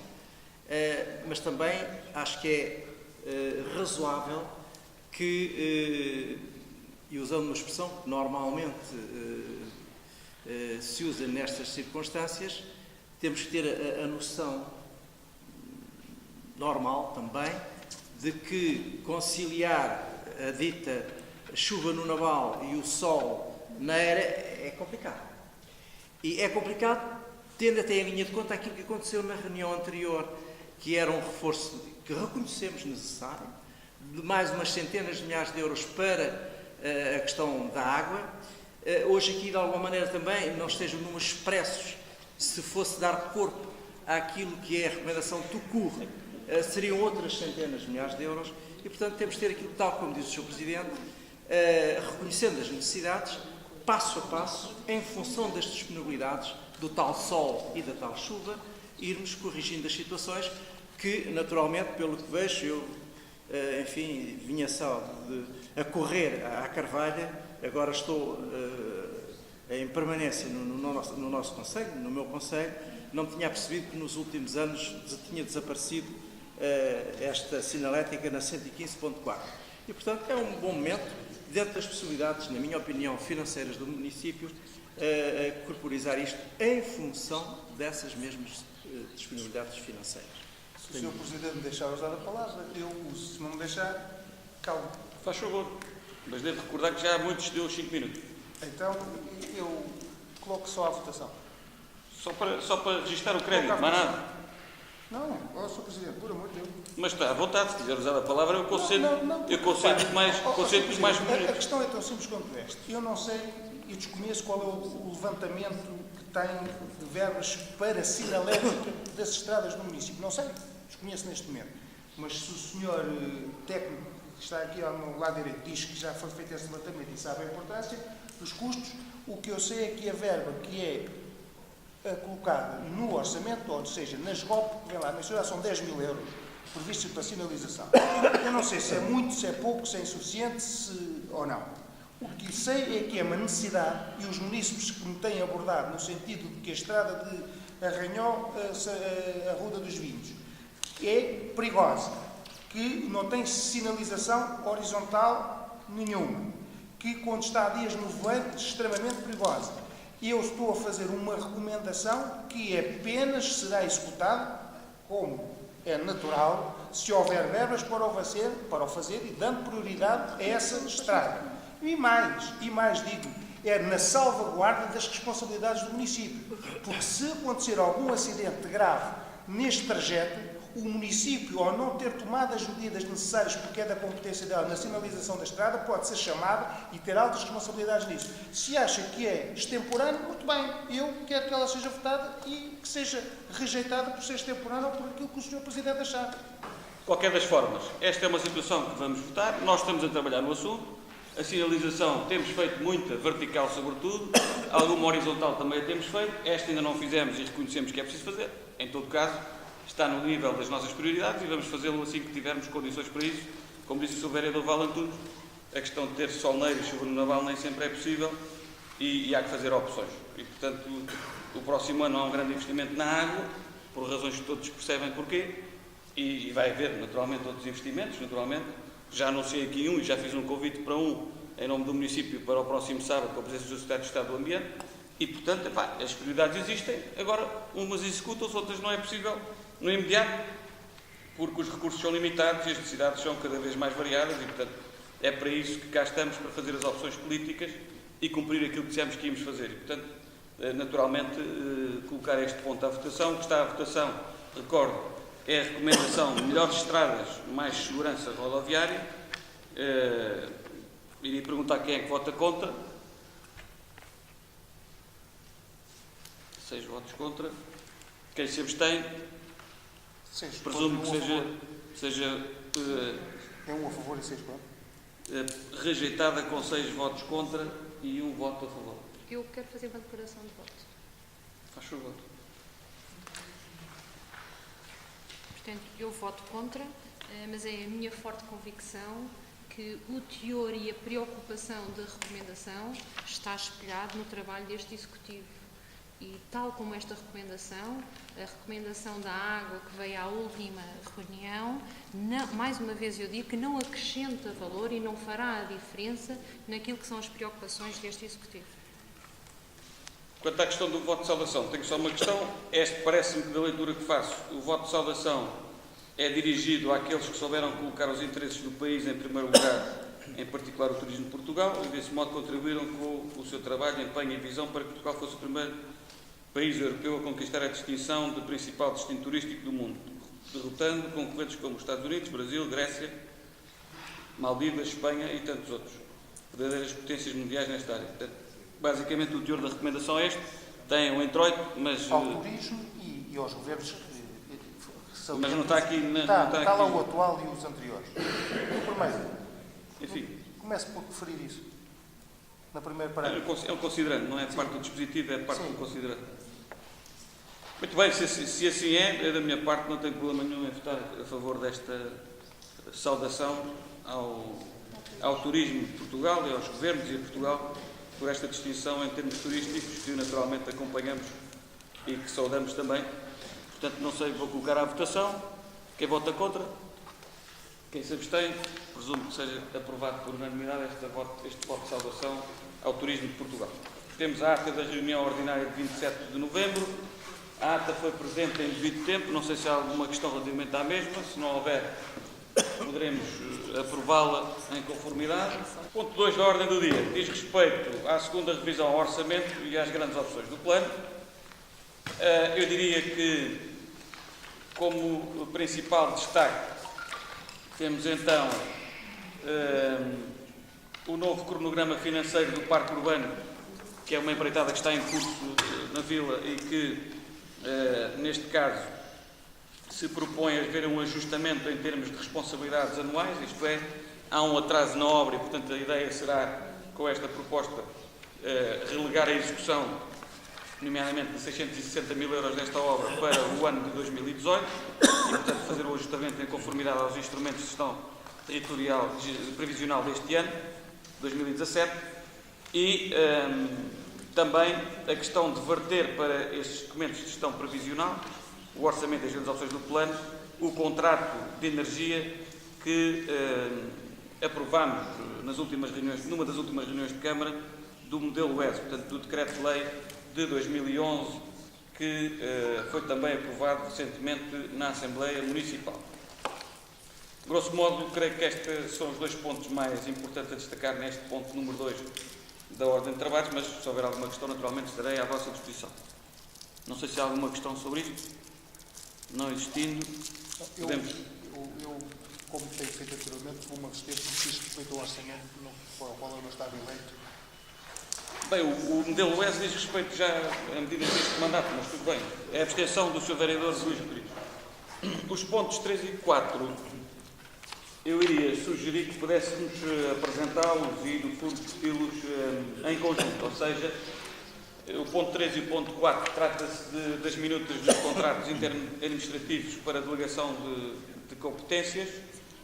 mas também acho que é razoável que, e usando uma expressão que normalmente se usa nestas circunstâncias, temos que ter a noção normal também de que conciliar a dita chuva no naval e o sol na era é complicado. E é complicado tendo até em linha de conta aquilo que aconteceu na reunião anterior, que era um reforço que reconhecemos necessário, de mais umas centenas de milhares de euros para a questão da água. Hoje aqui, de alguma maneira, também não estejam números expressos, se fosse dar corpo àquilo que é a recomendação do CUR, seriam outras centenas de milhares de euros e, portanto, temos de ter aquilo, tal como diz o Sr. Presidente, reconhecendo as necessidades, passo a passo, em função das disponibilidades do tal sol e da tal chuva, irmos corrigindo as situações que, naturalmente, pelo que vejo, eu, enfim, vinha só a correr à Carvalha, agora estou em permanência no nosso concelho, no meu concelho, não me tinha percebido que nos últimos anos tinha desaparecido esta sinalética na 115.4. E, portanto, é um bom momento, dentro das possibilidades, na minha opinião, financeiras do município, corporizar isto em função dessas mesmas disponibilidades financeiras. Se o Sr. Presidente me deixar usar a palavra, eu uso. Se não me deixar, calmo. Faz favor. Mas devo recordar que já há muitos deu os 5 minutos. Então, eu coloco só à votação. Só para registrar o crédito, mais nada. Não, Sr. Presidente, por amor de Deus. Mas está à vontade, se quiser usar a palavra, eu concedo mais A questão é tão simples quanto esta. Eu não sei e desconheço qual é o levantamento que tem de verbas para sinalética das estradas do município. Não sei, desconheço neste momento. Mas se o senhor técnico que está aqui ao meu lado direito diz que já foi feito esse levantamento e sabe a importância dos custos, o que eu sei é que a verba que é colocada no orçamento, ou seja, na SGOP, que vem lá mencionar, são 10 mil euros previstos para sinalização. Eu não sei se é muito, se é pouco, se é insuficiente ou não. O que sei é que é uma necessidade, e os munícipes que me têm abordado no sentido de que a estrada de Arranhó, a Ruda dos Vinhos, é perigosa, que não tem sinalização horizontal nenhuma, que quando está a dias nuveiros, extremamente perigosa. Eu estou a fazer uma recomendação que apenas será executada, como é natural, se houver verbas para o fazer e dando prioridade a essa estrada. E mais digo, é na salvaguarda das responsabilidades do município. Porque se acontecer algum acidente grave neste trajeto, o município, ao não ter tomado as medidas necessárias, porque é da competência dela na sinalização da estrada, pode ser chamada e ter altas responsabilidades nisso. Se acha que é extemporâneo, muito bem. Eu quero que ela seja votada e que seja rejeitada por ser extemporânea ou por aquilo que o Sr. Presidente achar. De qualquer das formas, esta é uma situação que vamos votar. Nós estamos a trabalhar no assunto. A sinalização temos feito muita, vertical sobretudo. Alguma horizontal também a temos feito. Esta ainda não fizemos e reconhecemos que é preciso fazer. Em todo caso, está no nível das nossas prioridades e vamos fazê-lo assim que tivermos condições para isso. Como disse o Sr. Vereador Val Antunes, a questão de ter sol neiro e chuva no naval nem sempre é possível e há que fazer opções. E, portanto, o próximo ano há um grande investimento na água, por razões que todos percebem porquê, e vai haver, naturalmente, outros investimentos, naturalmente. Já anunciei aqui um e já fiz um convite para em nome do município, para o próximo sábado, com a presença do Secretário de Estado do Ambiente, e, portanto, as prioridades existem, agora umas executam-se, outras não é possível no imediato, porque os recursos são limitados e as necessidades são cada vez mais variadas e, portanto, é para isso que cá estamos, para fazer as opções políticas e cumprir aquilo que dissemos que íamos fazer. E, portanto, naturalmente, colocar este ponto à votação. O que está à votação, recordo, é a recomendação de melhores estradas, mais segurança rodoviária. Iria perguntar quem é que vota contra. 6 votos contra. Quem se abstém? Presumo que seja É um a favor e 6 contra? Rejeitada com 6 votos contra e 1 voto a favor. Eu quero fazer uma declaração de voto. Faz favor. Portanto, eu voto contra, mas é a minha forte convicção que o teor e a preocupação da recomendação está espelhado no trabalho deste Executivo. E tal como esta recomendação, a recomendação da água que veio à última reunião, mais uma vez eu digo que não acrescenta valor e não fará a diferença naquilo que são as preocupações deste Executivo. Quanto à questão do voto de saudação, tenho só uma questão. Parece-me que da leitura que faço, o voto de saudação é dirigido àqueles que souberam colocar os interesses do país em primeiro lugar, em particular o turismo de Portugal, e desse modo contribuíram com o seu trabalho, empenho e visão para que Portugal fosse o primeiro país europeu a conquistar a distinção de principal destino turístico do mundo, derrotando concorrentes como os Estados Unidos, Brasil, Grécia, Maldivas, Espanha e tantos outros, verdadeiras potências mundiais nesta área. Portanto, basicamente o teor da recomendação é este, tem um introito, mas... Ao turismo e aos governos que mas não está aqui... Está lá o atual e os anteriores. O primeiro. Enfim. Comece por referir isso. Na primeira parágrafo. É um considerando, não é parte do dispositivo, é parte do considerando. Muito bem, se assim é da minha parte, não tenho problema nenhum em votar a favor desta saudação ao turismo de Portugal e aos governos e a Portugal por esta distinção em termos turísticos que naturalmente acompanhamos e que saudamos também. Portanto, não sei, vou colocar à votação. Quem vota contra? Quem se abstém? Presumo que seja aprovado por unanimidade este voto de saudação ao turismo de Portugal. Temos a ata da reunião ordinária de 27 de novembro. A ata foi presente em devido tempo. Não sei se há alguma questão relativamente à mesma. Se não houver, poderemos aprová-la em conformidade. Ponto 2 da ordem do dia diz respeito à segunda revisão ao orçamento e às grandes opções do plano. Eu diria que, como principal destaque, temos então o novo cronograma financeiro do Parque Urbano, que é uma empreitada que está em curso na Vila e que, neste caso, se propõe a haver um ajustamento em termos de responsabilidades anuais, isto é, há um atraso na obra e, portanto, a ideia será, com esta proposta, relegar a execução nomeadamente de 660 mil euros desta obra para o ano de 2018 e, portanto, fazer o ajustamento em conformidade aos instrumentos de gestão territorial previsional deste ano, 2017, e também a questão de verter para estes documentos de gestão previsional, o orçamento das grandes opções do plano, o contrato de energia que aprovámos numa das últimas reuniões de Câmara do modelo WES, portanto, do Decreto-Lei de 2011, que foi também aprovado recentemente na Assembleia Municipal. Grosso modo, creio que estes são os dois pontos mais importantes a destacar neste ponto número 2 da ordem de trabalhos, mas se houver alguma questão, naturalmente estarei à vossa disposição. Não sei se há alguma questão sobre isto. Não existindo, podemos... Eu, como tenho feito anteriormente, vou-me abster porque diz respeito ao orçamento para o qual eu não estava eleito. Bem, o modelo WES diz respeito já a medidas deste mandato, mas tudo bem. É a abstenção do Sr. Vereador Luís Rodrigues. Os pontos 3 e 4, eu iria sugerir que pudéssemos apresentá-los e, no fundo, discuti-los em conjunto. Ou seja, o ponto 3 e o ponto 4 trata-se das minutas dos contratos interno-administrativos para a delegação de competências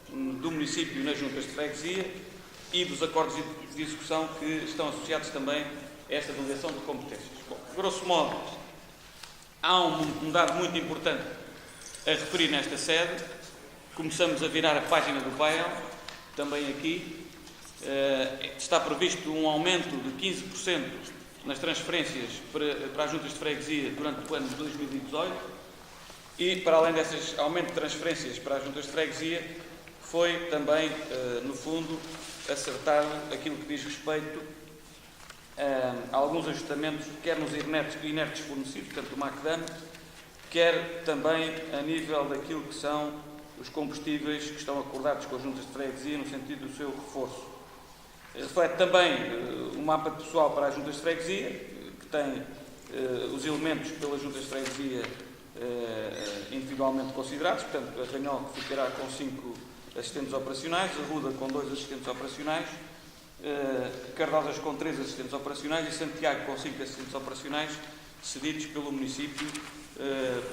do município nas juntas de freguesia e dos acordos de execução que estão associados também a esta delegação de competências. Bom, grosso modo, há um dado muito importante a referir nesta sede. Começamos a virar a página do PAEL, também aqui. Está previsto um aumento de 15% nas transferências para as juntas de freguesia durante o ano de 2018 e, para além desses aumentos de transferências para as juntas de freguesia, foi também, no fundo, acertado aquilo que diz respeito a alguns ajustamentos, quer nos inertes fornecidos, portanto o MACDAM, quer também a nível daquilo que são os combustíveis que estão acordados com as juntas de freguesia no sentido do seu reforço. Reflete também o mapa pessoal para as juntas de freguesia, que tem os elementos pelas juntas de freguesia individualmente considerados, portanto, a Ranhol ficará com 5 assistentes operacionais, a Ruda com 2 assistentes operacionais, Cardosas com 3 assistentes operacionais e Santiago com 5 assistentes operacionais cedidos pelo município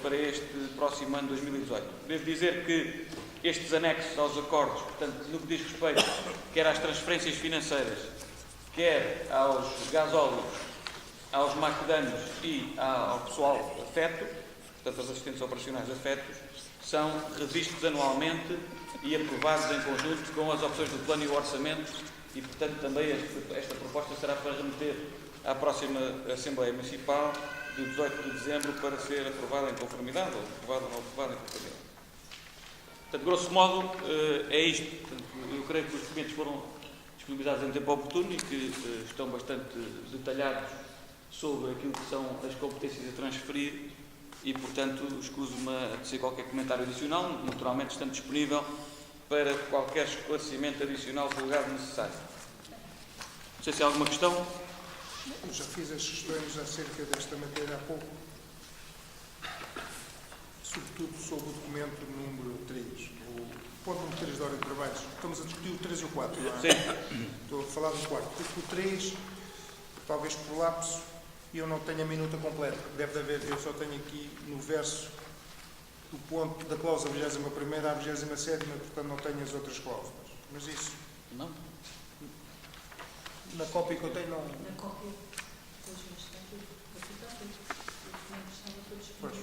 para este próximo ano 2018. Devo dizer que estes anexos aos acordos, portanto, no que diz respeito quer às transferências financeiras, quer aos gasóleos, aos macdanos e ao pessoal afeto, portanto, aos assistentes operacionais afetos, são revistos anualmente e aprovados em conjunto com as opções do plano e o orçamento e, portanto, também esta proposta será para remeter à próxima Assembleia Municipal de 18 de dezembro para ser aprovada em conformidade, ou aprovada ou não aprovada em conformidade. Portanto, grosso modo, é isto. Portanto, eu creio que os documentos foram disponibilizados em tempo oportuno e que estão bastante detalhados sobre aquilo que são as competências a transferir e, portanto, escuso-me a dizer qualquer comentário adicional, naturalmente estando disponível para qualquer esclarecimento adicional julgado necessário. Não sei se há alguma questão. Eu já fiz as questões acerca desta matéria há pouco, sobretudo sobre o documento número 3, o ponto número 3 da ordem de trabalhos. Estamos a discutir o 3 e o 4, não é? Sim. Estou a falar do 4. Porque o 3, talvez por lapso, eu não tenho a minuta completa. Deve haver, eu só tenho aqui no verso do ponto da cláusula 21ª à 27ª, portanto não tenho as outras cláusulas. Mas isso... Não? Na cópia que eu tenho, não... Na cópia, pois, mas está tudo. Pois.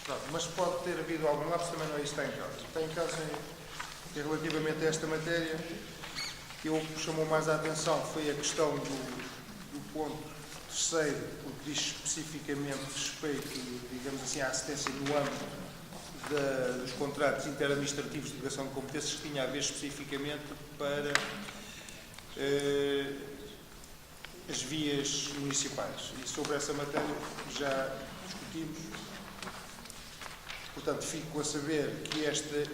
Pronto, mas pode ter havido algum lapso, também não é isso que está em causa. Está em causa que relativamente a esta matéria, que eu chamou mais a atenção foi a questão do ponto 3º, porque diz especificamente respeito, digamos assim, à assistência no âmbito dos contratos interadministrativos de delegação de competências, que tinha a ver especificamente para as vias municipais. E sobre essa matéria já discutimos. Portanto, fico a saber que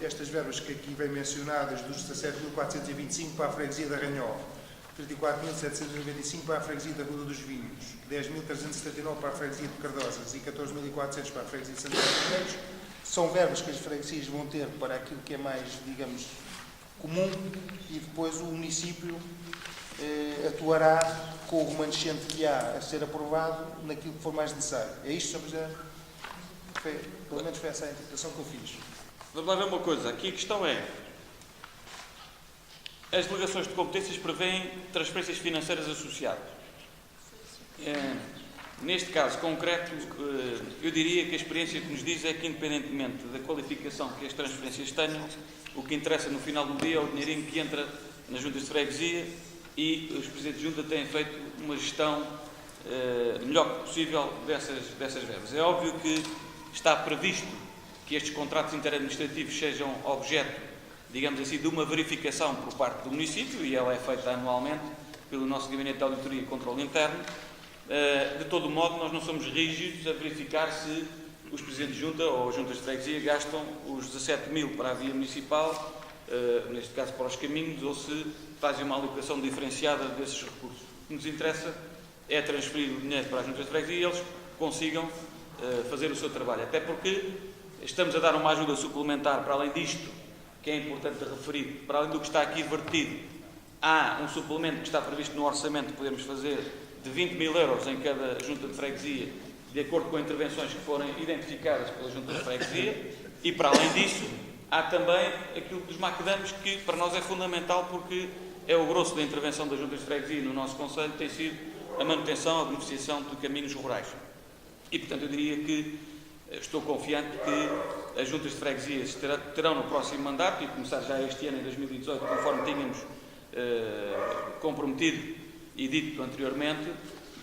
estas verbas que aqui vêm mencionadas, dos 17.425 para a freguesia da Ranhol, 34.795 para a freguesia da Ruda dos Vinhos, 10.379 para a freguesia de Cardosas e 14.400 para a freguesia de Santiago de Pinheiros, são verbas que as freguesias vão ter para aquilo que é mais, digamos, comum, e depois o município atuará com o remanescente que há a ser aprovado naquilo que for mais necessário. É isto, Sr. Presidente? Pelo menos foi essa a interpretação que eu fiz. Vamos lá ver uma coisa. Aqui a questão é: as delegações de competências prevêem transferências financeiras associadas. Neste caso concreto, eu diria que a experiência que nos diz é que, independentemente da qualificação que as transferências tenham, o que interessa no final do dia é o dinheirinho que entra nas juntas de freguesia, e os presidentes de junta têm feito uma gestão melhor que possível dessas verbas. É óbvio que está previsto que estes contratos interadministrativos sejam objeto, digamos assim, de uma verificação por parte do município, e ela é feita anualmente pelo nosso Gabinete de Auditoria e Controle Interno. De todo modo, nós não somos rígidos a verificar se os presidentes de junta ou as juntas de freguesia gastam os 17 mil para a via municipal, neste caso para os caminhos, ou se fazem uma alocação diferenciada desses recursos. O que nos interessa é transferir o dinheiro para as juntas de freguesia e eles consigam fazer o seu trabalho. Até porque estamos a dar uma ajuda suplementar para além disto, que é importante referir, para além do que está aqui vertido, há um suplemento que está previsto no orçamento que podemos fazer de 20 mil euros em cada junta de freguesia, de acordo com intervenções que forem identificadas pela junta de freguesia, e para além disso, há também aquilo dos macadamos, que para nós é fundamental, porque é o grosso da intervenção das juntas de freguesia no nosso concelho, tem sido a manutenção, a beneficiação de caminhos rurais. E, portanto, eu diria que estou confiante que as juntas de freguesias terão no próximo mandato, e começar já este ano, em 2018, conforme tínhamos comprometido e dito anteriormente,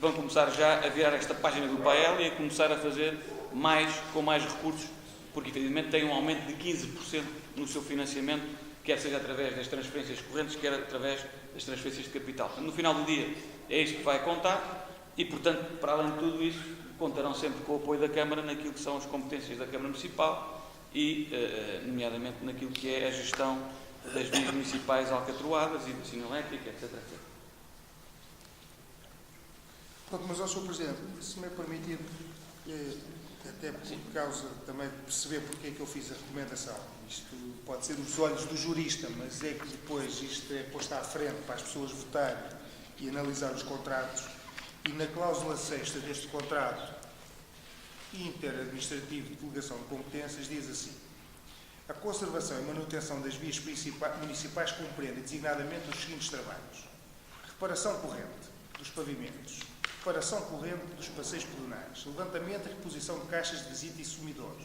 vão começar já a virar esta página do PAEL e a começar a fazer mais, com mais recursos, porque efetivamente tem um aumento de 15% no seu financiamento, quer seja através das transferências correntes, quer através das transferências de capital. Portanto, no final do dia é isto que vai contar e, portanto, para além de tudo isso, contarão sempre com o apoio da Câmara naquilo que são as competências da Câmara Municipal e, nomeadamente, naquilo que é a gestão das vias municipais alcatroadas e da sinalética, etc. Pronto, mas, Sr. Presidente, se me permitir, até por causa também de perceber porque é que eu fiz a recomendação. Isto pode ser nos olhos do jurista, mas é que depois isto é posto à frente para as pessoas votarem e analisar os contratos. E na cláusula 6ª deste contrato interadministrativo de delegação de competências diz assim: a conservação e manutenção das vias municipais compreende designadamente os seguintes trabalhos: reparação corrente dos pavimentos, reparação corrente dos passeios pedonais, levantamento e reposição de caixas de visita e sumidores,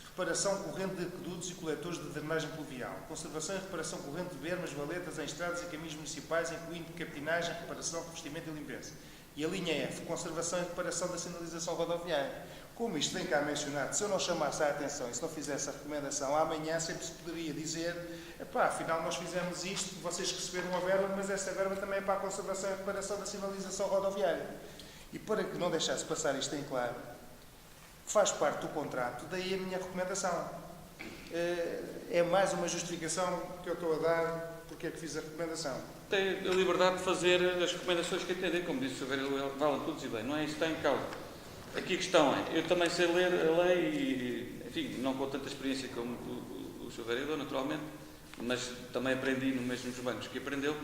reparação corrente de aquedutos e coletores de drenagem pluvial, conservação e reparação corrente de bermas, valetas em estradas e caminhos municipais, incluindo capitinagem, reparação, revestimento e limpeza. E a linha F, conservação e reparação da sinalização rodoviária. Como isto vem cá mencionado, se eu não chamasse a atenção e se não fizesse a recomendação, amanhã sempre se poderia dizer: epá, afinal nós fizemos isto, vocês receberam a verba, mas essa verba também é para a conservação e reparação da sinalização rodoviária. E para que não deixasse passar isto em claro, faz parte do contrato, daí a minha recomendação. É mais uma justificação que eu estou a dar porque é que fiz a recomendação. Tem a liberdade de fazer as recomendações que entender, como disse o vereador Valentines, e bem, não é isso que está em causa. Aqui a questão é, eu também sei ler a lei e, enfim, não com tanta experiência como o Sr. Vereador, naturalmente, mas também aprendi nos mesmos bancos que aprendeu,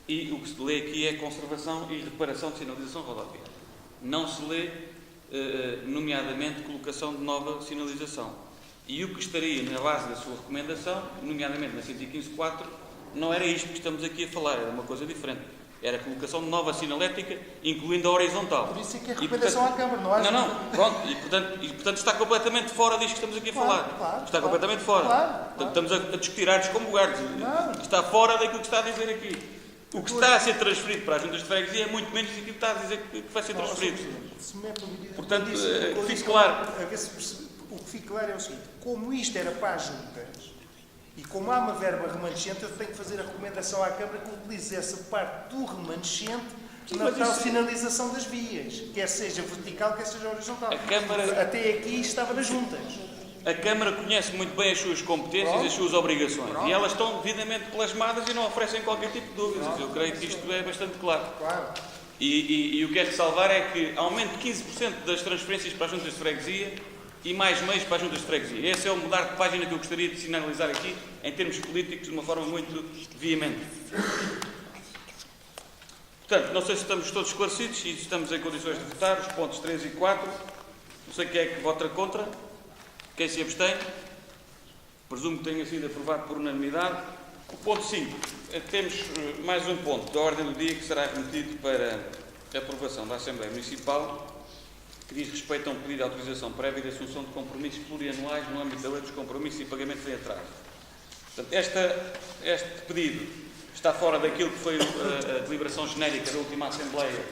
e o que se lê aqui é conservação e reparação de sinalização rodoviária. Não se lê, nomeadamente, colocação de nova sinalização. E o que estaria na base da sua recomendação, nomeadamente na 115.4, não era isto que estamos aqui a falar, era uma coisa diferente. Era a colocação de nova sinalética, incluindo a horizontal. Por isso é que é a recomendação à Câmara, não é? Não, pronto. E portanto está completamente fora disto que estamos aqui a falar. Claro, está completamente fora. Portanto, estamos a discutir áreas como lugares. Está fora daquilo que está a dizer aqui. O que está a ser transferido para as juntas de freguesia é muito menos do que está a dizer que vai ser transferido. Portanto, que fique claro. O que fique claro é o seguinte: como isto era para as juntas, e como há uma verba remanescente, eu tenho que fazer a recomendação à Câmara que utilize essa parte do remanescente na tal sinalização das vias, quer seja vertical, quer seja horizontal. A Câmara... Até aqui estava nas juntas. A Câmara conhece muito bem as suas competências e as suas obrigações. E elas estão devidamente plasmadas e não oferecem qualquer tipo de dúvidas. Eu creio que isto é bastante claro. E o que é de salvar é que aumente 15% das transferências para as juntas de freguesia e mais meios para as juntas de freguesia. Esse é o mudar de página que eu gostaria de sinalizar aqui, em termos políticos, de uma forma muito veemente. Portanto, não sei se estamos todos esclarecidos, se estamos em condições de votar, os pontos 3 e 4. Não sei quem é que vota contra, quem se abstém. Presumo que tenha sido aprovado por unanimidade. O ponto 5. Temos mais um ponto da ordem do dia que será remetido para a aprovação da Assembleia Municipal, que diz respeito a um pedido de autorização prévia de assunção de compromissos plurianuais no âmbito da Lei dos Compromissos e Pagamentos em Atraso. Portanto, este pedido está fora daquilo que foi a deliberação genérica da última Assembleia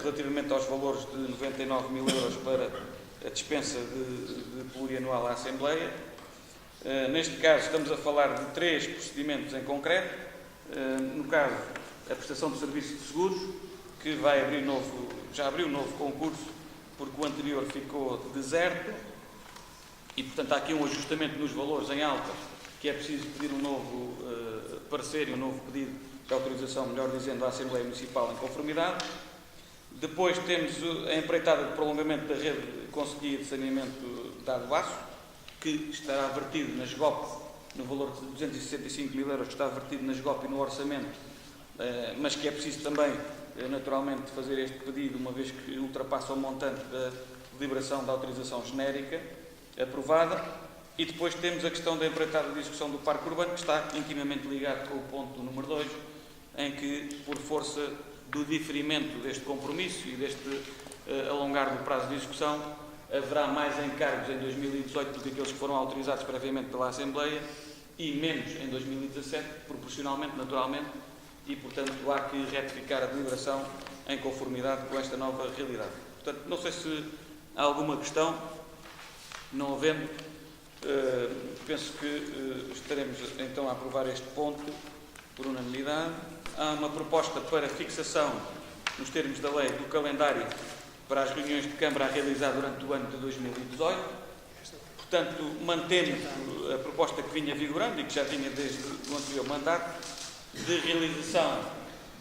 relativamente aos valores de 99.000 euros para a dispensa de plurianual à Assembleia. Neste caso, estamos a falar de 3 procedimentos em concreto. No caso, a prestação de serviços de seguros, que vai abrir já abriu um novo concurso, porque o anterior ficou deserto, e, portanto, há aqui um ajustamento nos valores em alta, que é preciso pedir um novo parecer e um novo pedido de autorização, melhor dizendo, à Assembleia Municipal em conformidade. Depois temos a empreitada de prolongamento da rede de conseguia de saneamento de Adebaço, que estará vertido na SGOP, no valor de 265.000 euros, que está vertido na SGOP e no orçamento, mas que é preciso também, naturalmente, fazer este pedido, uma vez que ultrapassa o montante da deliberação da autorização genérica aprovada. E depois temos a questão da empreitada de execução do Parque Urbano, que está intimamente ligado com o ponto número 2, em que, por força do diferimento deste compromisso e deste alongar do prazo de execução, haverá mais encargos em 2018 do que aqueles que foram autorizados previamente pela Assembleia e menos em 2017, proporcionalmente, naturalmente, e, portanto, há que retificar a deliberação em conformidade com esta nova realidade. Portanto, não sei se há alguma questão. Não havendo, penso que estaremos então a aprovar este ponto por unanimidade. Há uma proposta para fixação, nos termos da lei, do calendário para as reuniões de Câmara a realizar durante o ano de 2018. Portanto, mantemos a proposta que vinha vigorando e que já vinha desde o anterior mandato, de realização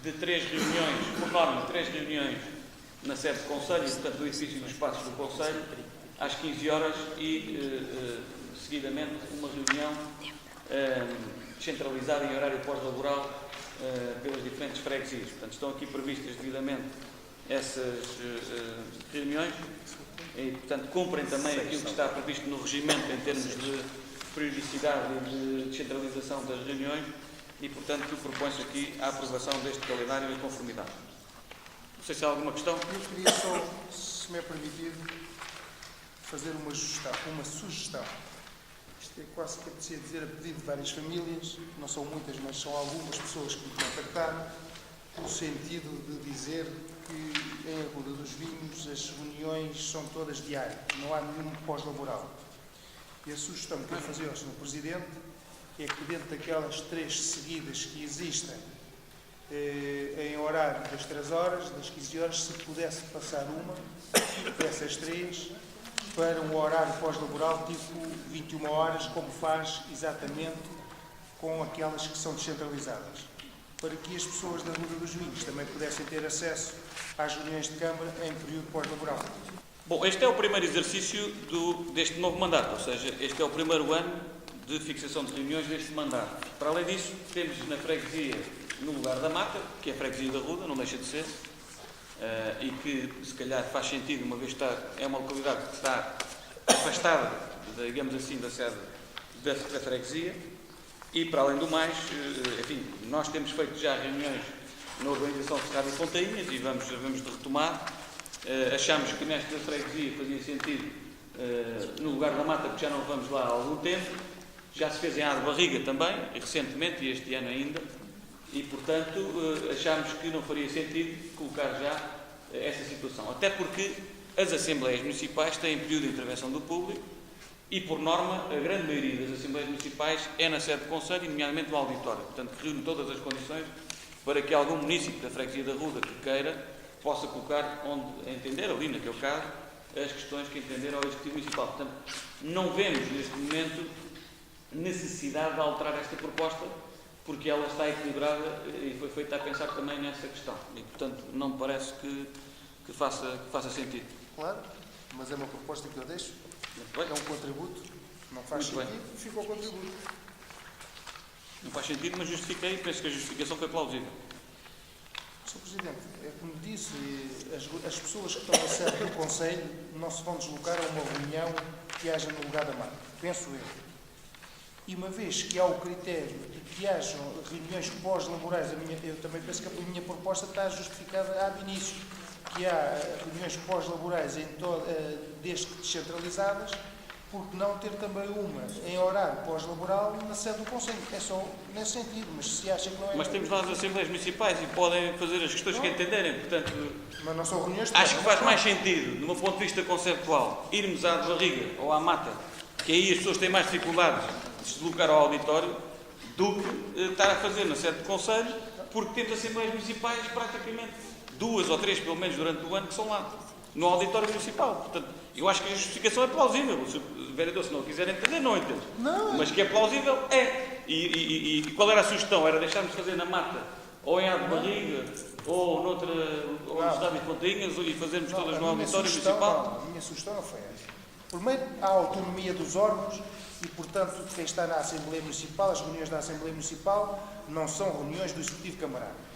de 3 reuniões, por norma, 3 reuniões na sede do Conselho, e, portanto, no edifício dos espaços do Conselho, às 15 horas e, seguidamente, uma reunião descentralizada em horário pós-laboral pelas diferentes freguesias. Portanto, estão aqui previstas devidamente essas reuniões e, portanto, cumprem também aquilo que está previsto no regimento em termos de periodicidade e de descentralização das reuniões e, portanto, propõe-se aqui a aprovação deste calendário em conformidade. Não sei se há alguma questão. Eu queria só, se me é permitido, fazer uma sugestão. Isto é quase que apetecia dizer a pedido de várias famílias, não são muitas, mas são algumas pessoas que me contactaram, no sentido de dizer que em Arruda dos Vinhos as reuniões são todas diárias, não há nenhum pós-laboral. E a sugestão que eu fazia ao Sr. Presidente é que dentro daquelas 3 seguidas que existem, em horário das 3 horas, das 15 horas, se pudesse passar uma dessas 3 para um horário pós-laboral tipo 21 horas, como faz exatamente com aquelas que são descentralizadas, para que as pessoas da Arruda dos Vinhos também pudessem ter acesso às reuniões de Câmara em período pós-laboral. Bom, este é o primeiro exercício deste novo mandato, ou seja, este é o primeiro ano de fixação de reuniões deste mandato. Para além disso, temos na freguesia, no lugar da Mata, que é a freguesia da Arruda, não deixa de ser, e que, se calhar, faz sentido, uma vez que é uma localidade que está afastada, digamos assim, da sede da freguesia, e, para além do mais, enfim, nós temos feito já reuniões na Organização de Rádio Fontainhas e vamos de retomar. Achamos que nesta freguesia fazia sentido, no lugar da Mata, porque já não vamos lá há algum tempo. Já se fez em Água Barriga também, e recentemente, e este ano ainda, e, portanto, achámos que não faria sentido colocar já essa situação. Até porque as Assembleias Municipais têm período de intervenção do público e, por norma, a grande maioria das Assembleias Municipais é na sede do Conselho, e nomeadamente no auditório. Portanto, que reúne todas as condições para que algum município da freguesia da Arruda que queira possa colocar onde entender, ali naquele caso, as questões que entender ao Executivo Municipal. Portanto, não vemos neste momento necessidade de alterar esta proposta, porque ela está equilibrada e foi feita a pensar também nessa questão. E, portanto, não me parece que faça sentido. Claro, mas é uma proposta que eu deixo. Muito bem. É um contributo. Não faz Muito sentido, fica o contributo. Não faz sentido, mas justifiquei e penso que a justificação foi plausível. Sr. Presidente, é como disse, as pessoas que estão na sede do Conselho não se vão deslocar a uma reunião que haja no lugar da marca, penso eu. E uma vez que há o critério de que hajam reuniões pós-laborais, eu também penso que a minha proposta está justificada ab início, que há reuniões pós-laborais desde que descentralizadas, porque não ter também uma em horário pós-laboral na sede do Conselho. É só nesse sentido, mas se acha que não é... Mas temos lá as Assembleias Municipais e podem fazer as questões que entenderem, portanto... Mas não são reuniões... Acho que faz mais sentido, de um ponto de vista conceptual, irmos à de Barriga ou à Mata, que aí as pessoas têm mais dificuldades de se deslocar ao auditório, do que estar a fazer na sede do Conselho, porque temos Assembleias Municipais praticamente 2 ou 3, pelo menos, durante o ano, que são lá, no auditório municipal. Portanto, eu acho que a justificação é plausível. Se o vereador, se não quiser entender, não entende. Não. Mas que é plausível, é. E qual era a sugestão? Era deixarmos de fazer na Mata, ou em Ar de Barriga, ou noutra, ou no Estádio de Fontainhas, e fazermos todas no auditório municipal? A minha sugestão não foi essa. Primeiro, há a autonomia dos órgãos e, portanto, quem está na Assembleia Municipal, as reuniões da Assembleia Municipal não são reuniões do Executivo Camarário.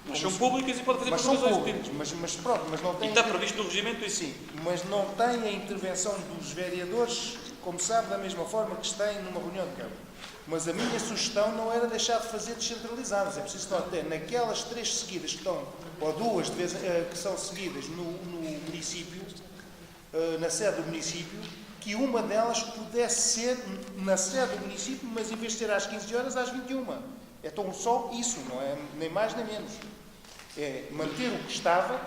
Mas são públicas e pode fazer Mas são propostas públicas, mas pronto, mas não tem... E está previsto no regimento isso. Sim, mas não tem a intervenção dos vereadores, como sabe, da mesma forma que tem numa reunião de Câmara. Mas a minha sugestão não era deixar de fazer descentralizadas. É preciso ter naquelas 3 seguidas que estão, ou 2 que são seguidas no município, na sede do município, que uma delas pudesse ser na sede do município, mas em vez de ser às 15 horas, às 21. É tão só isso, não é nem mais nem menos. É manter o que estava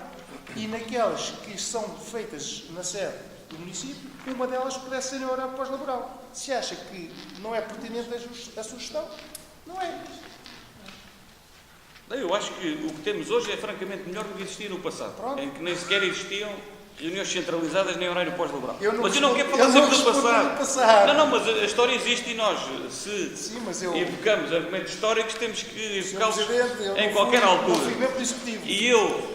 e naquelas que são feitas na sede do município, uma delas pudesse ser em horário pós-laboral. Se acha que não é pertinente a sugestão, não é. Eu acho que o que temos hoje é francamente melhor do que existia no passado, Pronto. em que nem sequer existiam reuniões centralizadas nem horário pós-laboral. Mas eu não quero falar sempre do passado. Não, mas a história existe e nós, se Sim, evocamos argumentos históricos, temos que evocá-los Presidente, em qualquer altura. movimento executivo. E eu,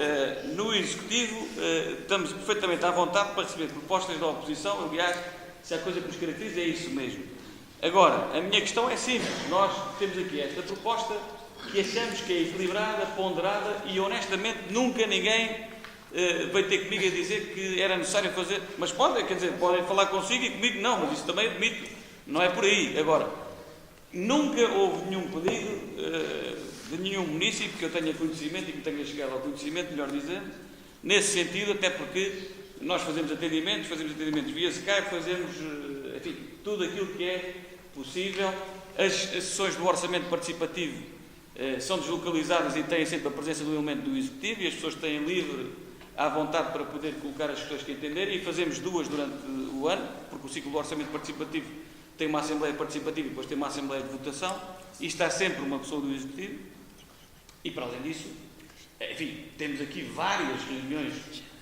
no Executivo, estamos perfeitamente à vontade para receber propostas da oposição. Aliás, se há coisa que nos caracteriza é isso mesmo. Agora, a minha questão é simples. Nós temos aqui esta proposta que achamos que é equilibrada, ponderada e, honestamente, nunca ninguém veio ter comigo a dizer que era necessário fazer. Mas podem falar consigo e comigo não, mas isso também admito. Não é por aí. Agora, nunca houve nenhum pedido de nenhum município que eu tenha conhecimento e que tenha chegado ao conhecimento, melhor dizendo, nesse sentido, até porque nós fazemos atendimentos via Skype, fazemos, enfim, tudo aquilo que é possível. As sessões do orçamento participativo são deslocalizadas e têm sempre a presença do elemento do Executivo e as pessoas têm livre à vontade para poder colocar as questões que entenderem, e fazemos 2 durante o ano, porque o ciclo do orçamento participativo tem uma Assembleia Participativa e depois tem uma Assembleia de Votação, e está sempre uma pessoa do Executivo. E, para além disso, enfim, temos aqui várias reuniões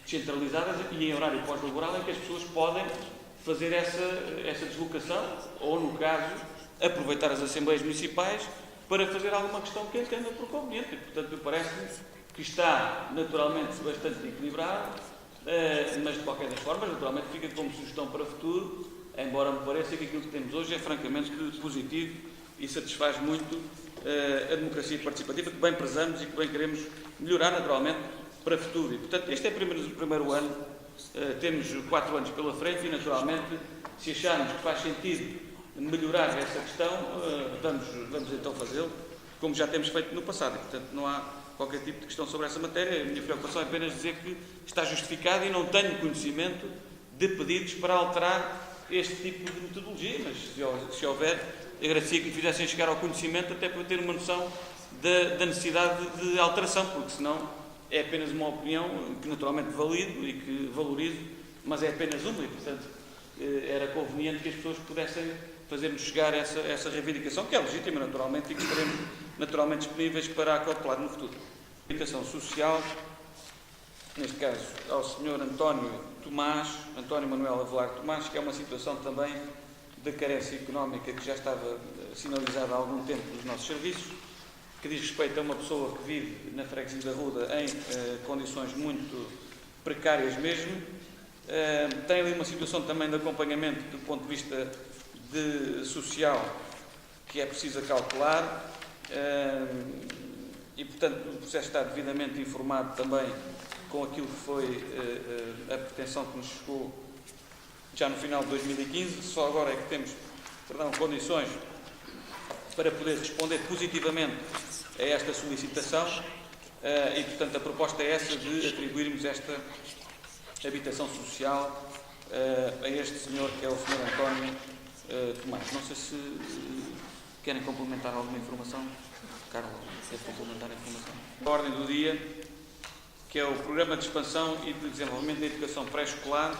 descentralizadas e em horário pós-laboral em que as pessoas podem fazer essa deslocação, ou, no caso, aproveitar as Assembleias Municipais para fazer alguma questão que entenda por conveniente. E, portanto, parece-me que está, naturalmente, bastante equilibrado, mas, de qualquer das formas, naturalmente, fica como sugestão para o futuro, embora me pareça que aquilo que temos hoje é, francamente, positivo e satisfaz muito a democracia participativa, que bem prezamos e que bem queremos melhorar, naturalmente, para o futuro. E, portanto, este é apenas o primeiro ano, temos 4 anos pela frente e, naturalmente, se acharmos que faz sentido melhorar essa questão, vamos então fazê-lo, como já temos feito no passado. E, portanto, não há qualquer tipo de questão sobre essa matéria. A minha preocupação é apenas dizer que está justificado e não tenho conhecimento de pedidos para alterar este tipo de metodologia, mas se houver, agradecia que me fizessem chegar ao conhecimento até para ter uma noção da necessidade de alteração, porque senão é apenas uma opinião que naturalmente valido e que valorizo, mas é apenas uma e, portanto, era conveniente que as pessoas pudessem fazer-nos chegar essa reivindicação, que é legítima naturalmente e que estaremos naturalmente disponíveis para acautelar no futuro. Reivindicação social, neste caso ao Sr. António Manuel Avelar Tomás, que é uma situação também de carência económica que já estava sinalizada há algum tempo nos nossos serviços, que diz respeito a uma pessoa que vive na freguesia da Ruda em condições muito precárias mesmo. Tem ali uma situação também de acompanhamento do ponto de vista social que é preciso calcular e, portanto, portanto, o processo está devidamente informado também com aquilo que foi a pretensão que nos chegou já no final de 2015. Só agora é que temos, condições para poder responder positivamente a esta solicitação e, portanto, a proposta é essa de atribuirmos esta habitação social a este senhor, que é o Sr. António Tomás. Não sei se querem complementar alguma informação. Carlos, quer complementar a informação? A ordem do dia, que é o Programa de Expansão e de Desenvolvimento da Educação Pré-Escolar,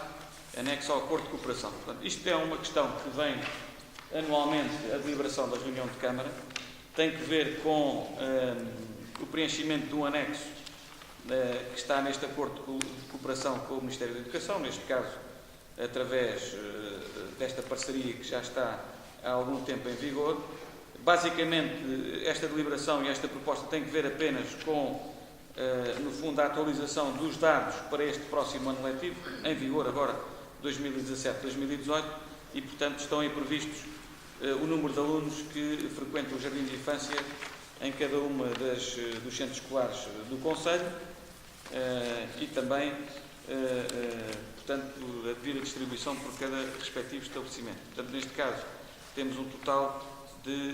anexo ao Acordo de Cooperação. Portanto, isto é uma questão que vem anualmente a deliberação da reunião de Câmara, tem que ver com o preenchimento de um anexo que está neste Acordo de Cooperação com o Ministério da Educação, neste caso, através desta parceria que já está há algum tempo em vigor. Basicamente, esta deliberação e esta proposta tem que ver apenas com, no fundo, a atualização dos dados para este próximo ano letivo, em vigor agora 2017-2018, e, portanto, estão aí previstos o número de alunos que frequentam o Jardim de Infância em cada uma dos centros escolares do Conselho e também, portanto, a devida distribuição por cada respectivo estabelecimento. Portanto, neste caso, temos um total de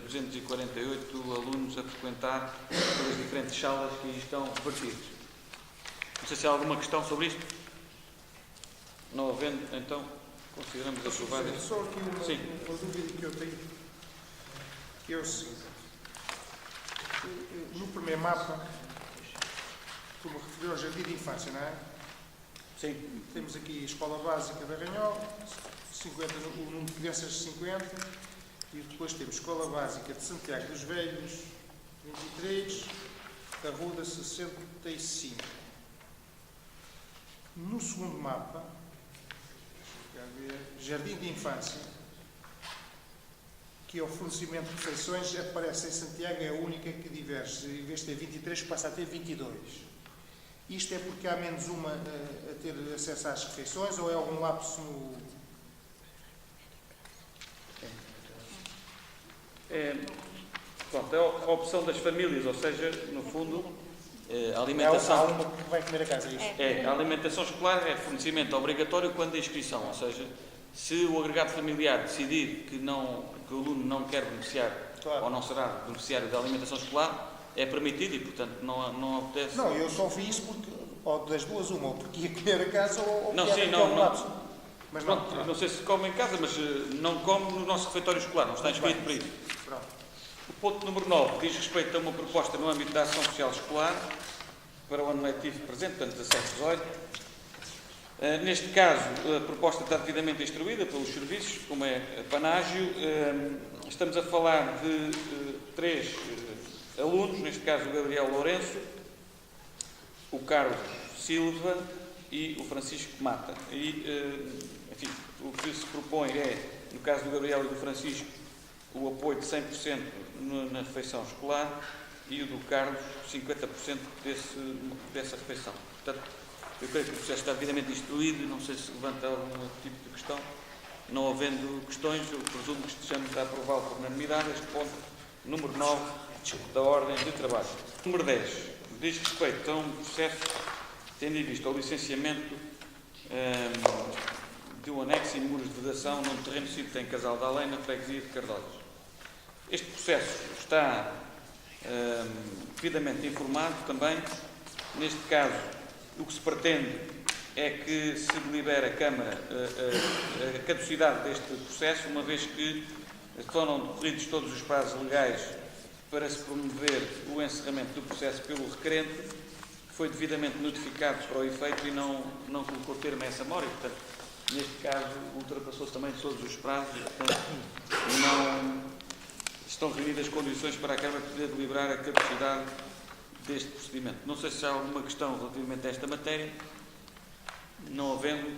248 alunos a frequentar pelas diferentes salas que aí estão repartidos. Não sei se há alguma questão sobre isto. Não havendo, então, consideramos aprovado. Só aqui uma dúvida que eu tenho, que é o seguinte. No primeiro mapa, como referiu ao Jardim de Infância, não é? Sim. Temos aqui a Escola Básica da Ranhol, 50, o número de crianças 50, e depois temos Escola Básica de Santiago dos Velhos, 23, Arruda, 65. No segundo mapa, Jardim de Infância, que é o fornecimento de refeições, aparece em Santiago, é a única que diverge. Em vez de ter 23, passa a ter 22. Isto é porque há menos uma a ter acesso às refeições, ou é algum lapso no... Pronto, é a opção das famílias, ou seja, no fundo, a alimentação... Há uma que vai comer a casa, é isso? A alimentação escolar é fornecimento obrigatório quando a inscrição, ou seja, se o agregado familiar decidir que o aluno não quer beneficiar, claro, ou não será beneficiário da alimentação escolar, é permitido e, portanto, não apetece... Não, eu só vi isso porque, ou das duas, uma, ou porque ia comer a casa, ou não, porque sim, não, lapso. Mas pronto, não sei se come em casa, mas não come no nosso refeitório escolar, não está inscrito para isso. Pronto. O ponto número 9 diz respeito a uma proposta no âmbito da ação social escolar para o ano letivo presente, portanto 17-18. Neste caso, a proposta está devidamente instruída pelos serviços, como é panágio. Estamos a falar de 3 alunos, neste caso o Gabriel Lourenço, o Carlos Silva e o Francisco Mata. E, enfim, o que se propõe é, no caso do Gabriel e do Francisco, o apoio de 100% na refeição escolar e o do Carlos, 50% dessa refeição. Portanto, eu creio que o processo está devidamente instruído, não sei se levanta algum tipo de questão. Não havendo questões, eu presumo que estejamos a aprová-lo por unanimidade este ponto, número 9 da ordem de trabalho. Número 10, diz respeito a um processo, tendo em vista o licenciamento de um anexo e muros de vedação num terreno situado em Casal da Além, na freguesia de Cardolhos. Este processo está devidamente informado também. Neste caso, o que se pretende é que se delibere a Câmara a caducidade deste processo, uma vez que foram decorridos todos os prazos legais para se promover o encerramento do processo pelo requerente, que foi devidamente notificado para o efeito e não colocou termo a essa mora. Portanto, neste caso, ultrapassou-se também todos os prazos e, portanto, não estão reunidas condições para a Câmara poder deliberar a caducidade deste procedimento. Não sei se há alguma questão relativamente a esta matéria. Não havendo,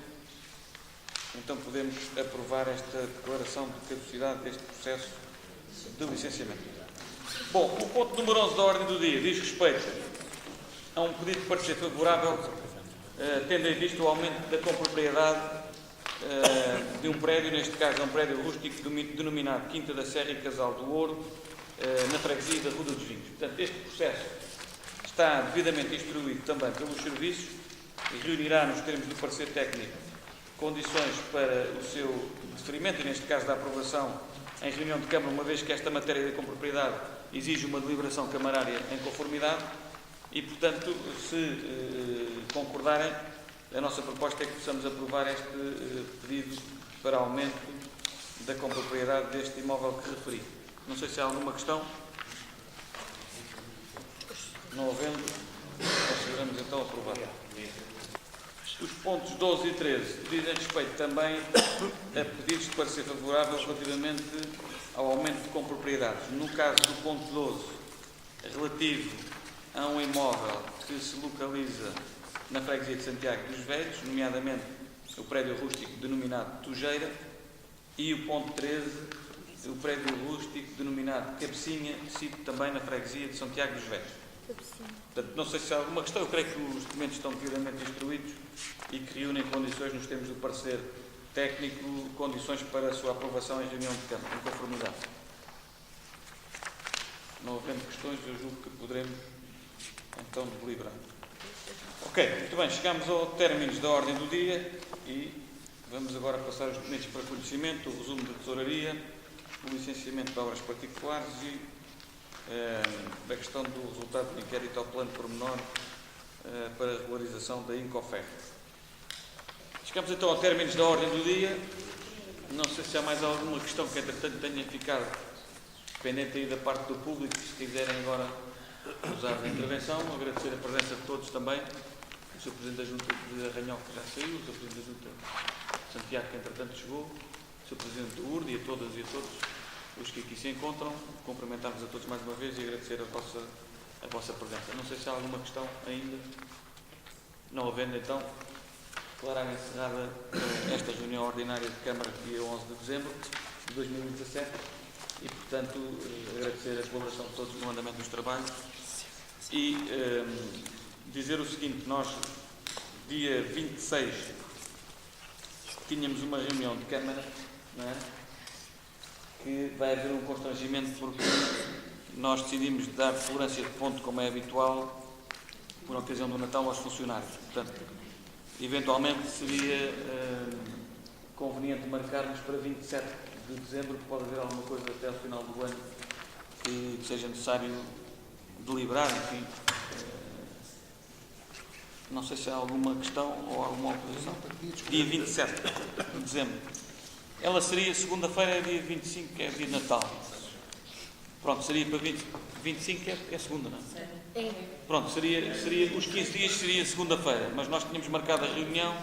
então podemos aprovar esta declaração de caducidade deste processo de licenciamento. Bom, o ponto número 11 da ordem do dia diz respeito a um pedido de parecer favorável, tendo em vista o aumento da compropriedade de um prédio, neste caso é um prédio rústico denominado Quinta da Serra e Casal do Ouro, na freguesia da Ruda dos Vinhos. portanto, este processo está devidamente instruído também pelos serviços e reunirá, nos termos do parecer técnico, condições para o seu deferimento, e neste caso da aprovação em reunião de Câmara, uma vez que esta matéria da compropriedade exige uma deliberação camarária em conformidade e, portanto, se concordarem, a nossa proposta é que possamos aprovar este pedido para aumento da compropriedade deste imóvel que referi. Não sei se há alguma questão. Não havendo, consideramos então aprovado. Os pontos 12 e 13 dizem respeito também a pedidos de parecer favorável relativamente ao aumento de compropriedades. No caso do ponto 12, relativo a um imóvel que se localiza na freguesia de Santiago dos Velhos, nomeadamente o prédio rústico denominado Tujeira, e o ponto 13, o prédio rústico denominado Cabecinha, sito também na freguesia de Santiago dos Velhos. Portanto, não sei se há alguma questão, eu creio que os documentos estão devidamente instruídos e que reúnem condições, nos termos do parecer técnico, condições para a sua aprovação em reunião de Câmara, em conformidade. Não havendo questões, eu julgo que poderemos então deliberar. Ok, muito bem, chegamos ao término da ordem do dia e vamos agora passar os documentos para conhecimento, o resumo da tesouraria, o licenciamento de obras particulares e da questão do resultado do inquérito ao plano pormenor para a regularização da Incoferro. Chegamos então ao término da ordem do dia. Não sei se há mais alguma questão que, entretanto, tenha ficado pendente aí da parte do público, se quiserem agora usar a intervenção. Agradecer a presença de todos também. O Sr. Presidente da Junta de Arranhão, que já saiu, o Sr. Presidente da Junta de Santiago, que entretanto chegou, o Sr. Presidente do URD e a todas e a todos os que aqui se encontram. Cumprimentar-vos a todos mais uma vez e agradecer a vossa presença. Não sei se há alguma questão ainda. Não havendo, então, declarar encerrada esta reunião ordinária de Câmara, dia 11 de dezembro de 2017, e, portanto, agradecer a colaboração de todos no andamento dos trabalhos e dizer o seguinte: nós, dia 26, tínhamos uma reunião de Câmara, não é? Que vai haver um constrangimento porque nós decidimos dar tolerância de ponto, como é habitual, por ocasião do Natal aos funcionários. Portanto, eventualmente seria conveniente marcarmos para 27 de dezembro, que pode haver alguma coisa até ao final do ano que seja necessário deliberar, enfim. Não sei se há alguma questão ou alguma oposição. Dia 27 de dezembro. Ela seria segunda-feira, dia 25, que é dia de Natal. Pronto, seria para 25, é segunda, não é? Pronto, seria os 15 dias seria segunda-feira, mas nós tínhamos marcado a reunião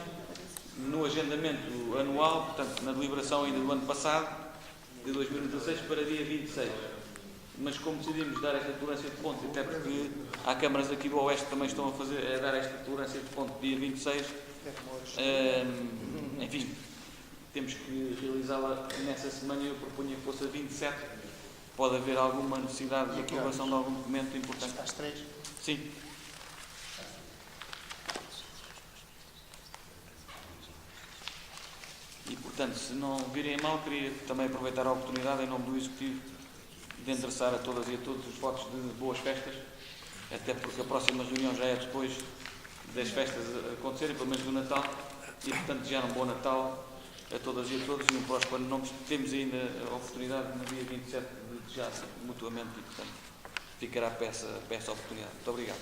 no agendamento anual, portanto, na deliberação ainda do ano passado, de 2016, para dia 26. Mas como decidimos dar esta tolerância de ponto, até porque há câmaras aqui do Oeste que também estão a dar esta tolerância de ponto dia 26, enfim, temos que realizá-la nessa semana e eu propunha que fosse a 27. Pode haver alguma necessidade de aprovação de algum documento importante. Às 3? Sim. E, portanto, se não virem a mal, queria também aproveitar a oportunidade, em nome do Executivo, de endereçar a todas e a todos os votos de boas festas, até porque a próxima reunião já é depois das festas acontecerem, pelo menos do Natal, e, portanto, desejar um bom Natal a todas e a todos e um próximo ano novo. Temos ainda a oportunidade no dia 27 de desejar mutuamente e, portanto, ficará para essa oportunidade. Muito obrigado.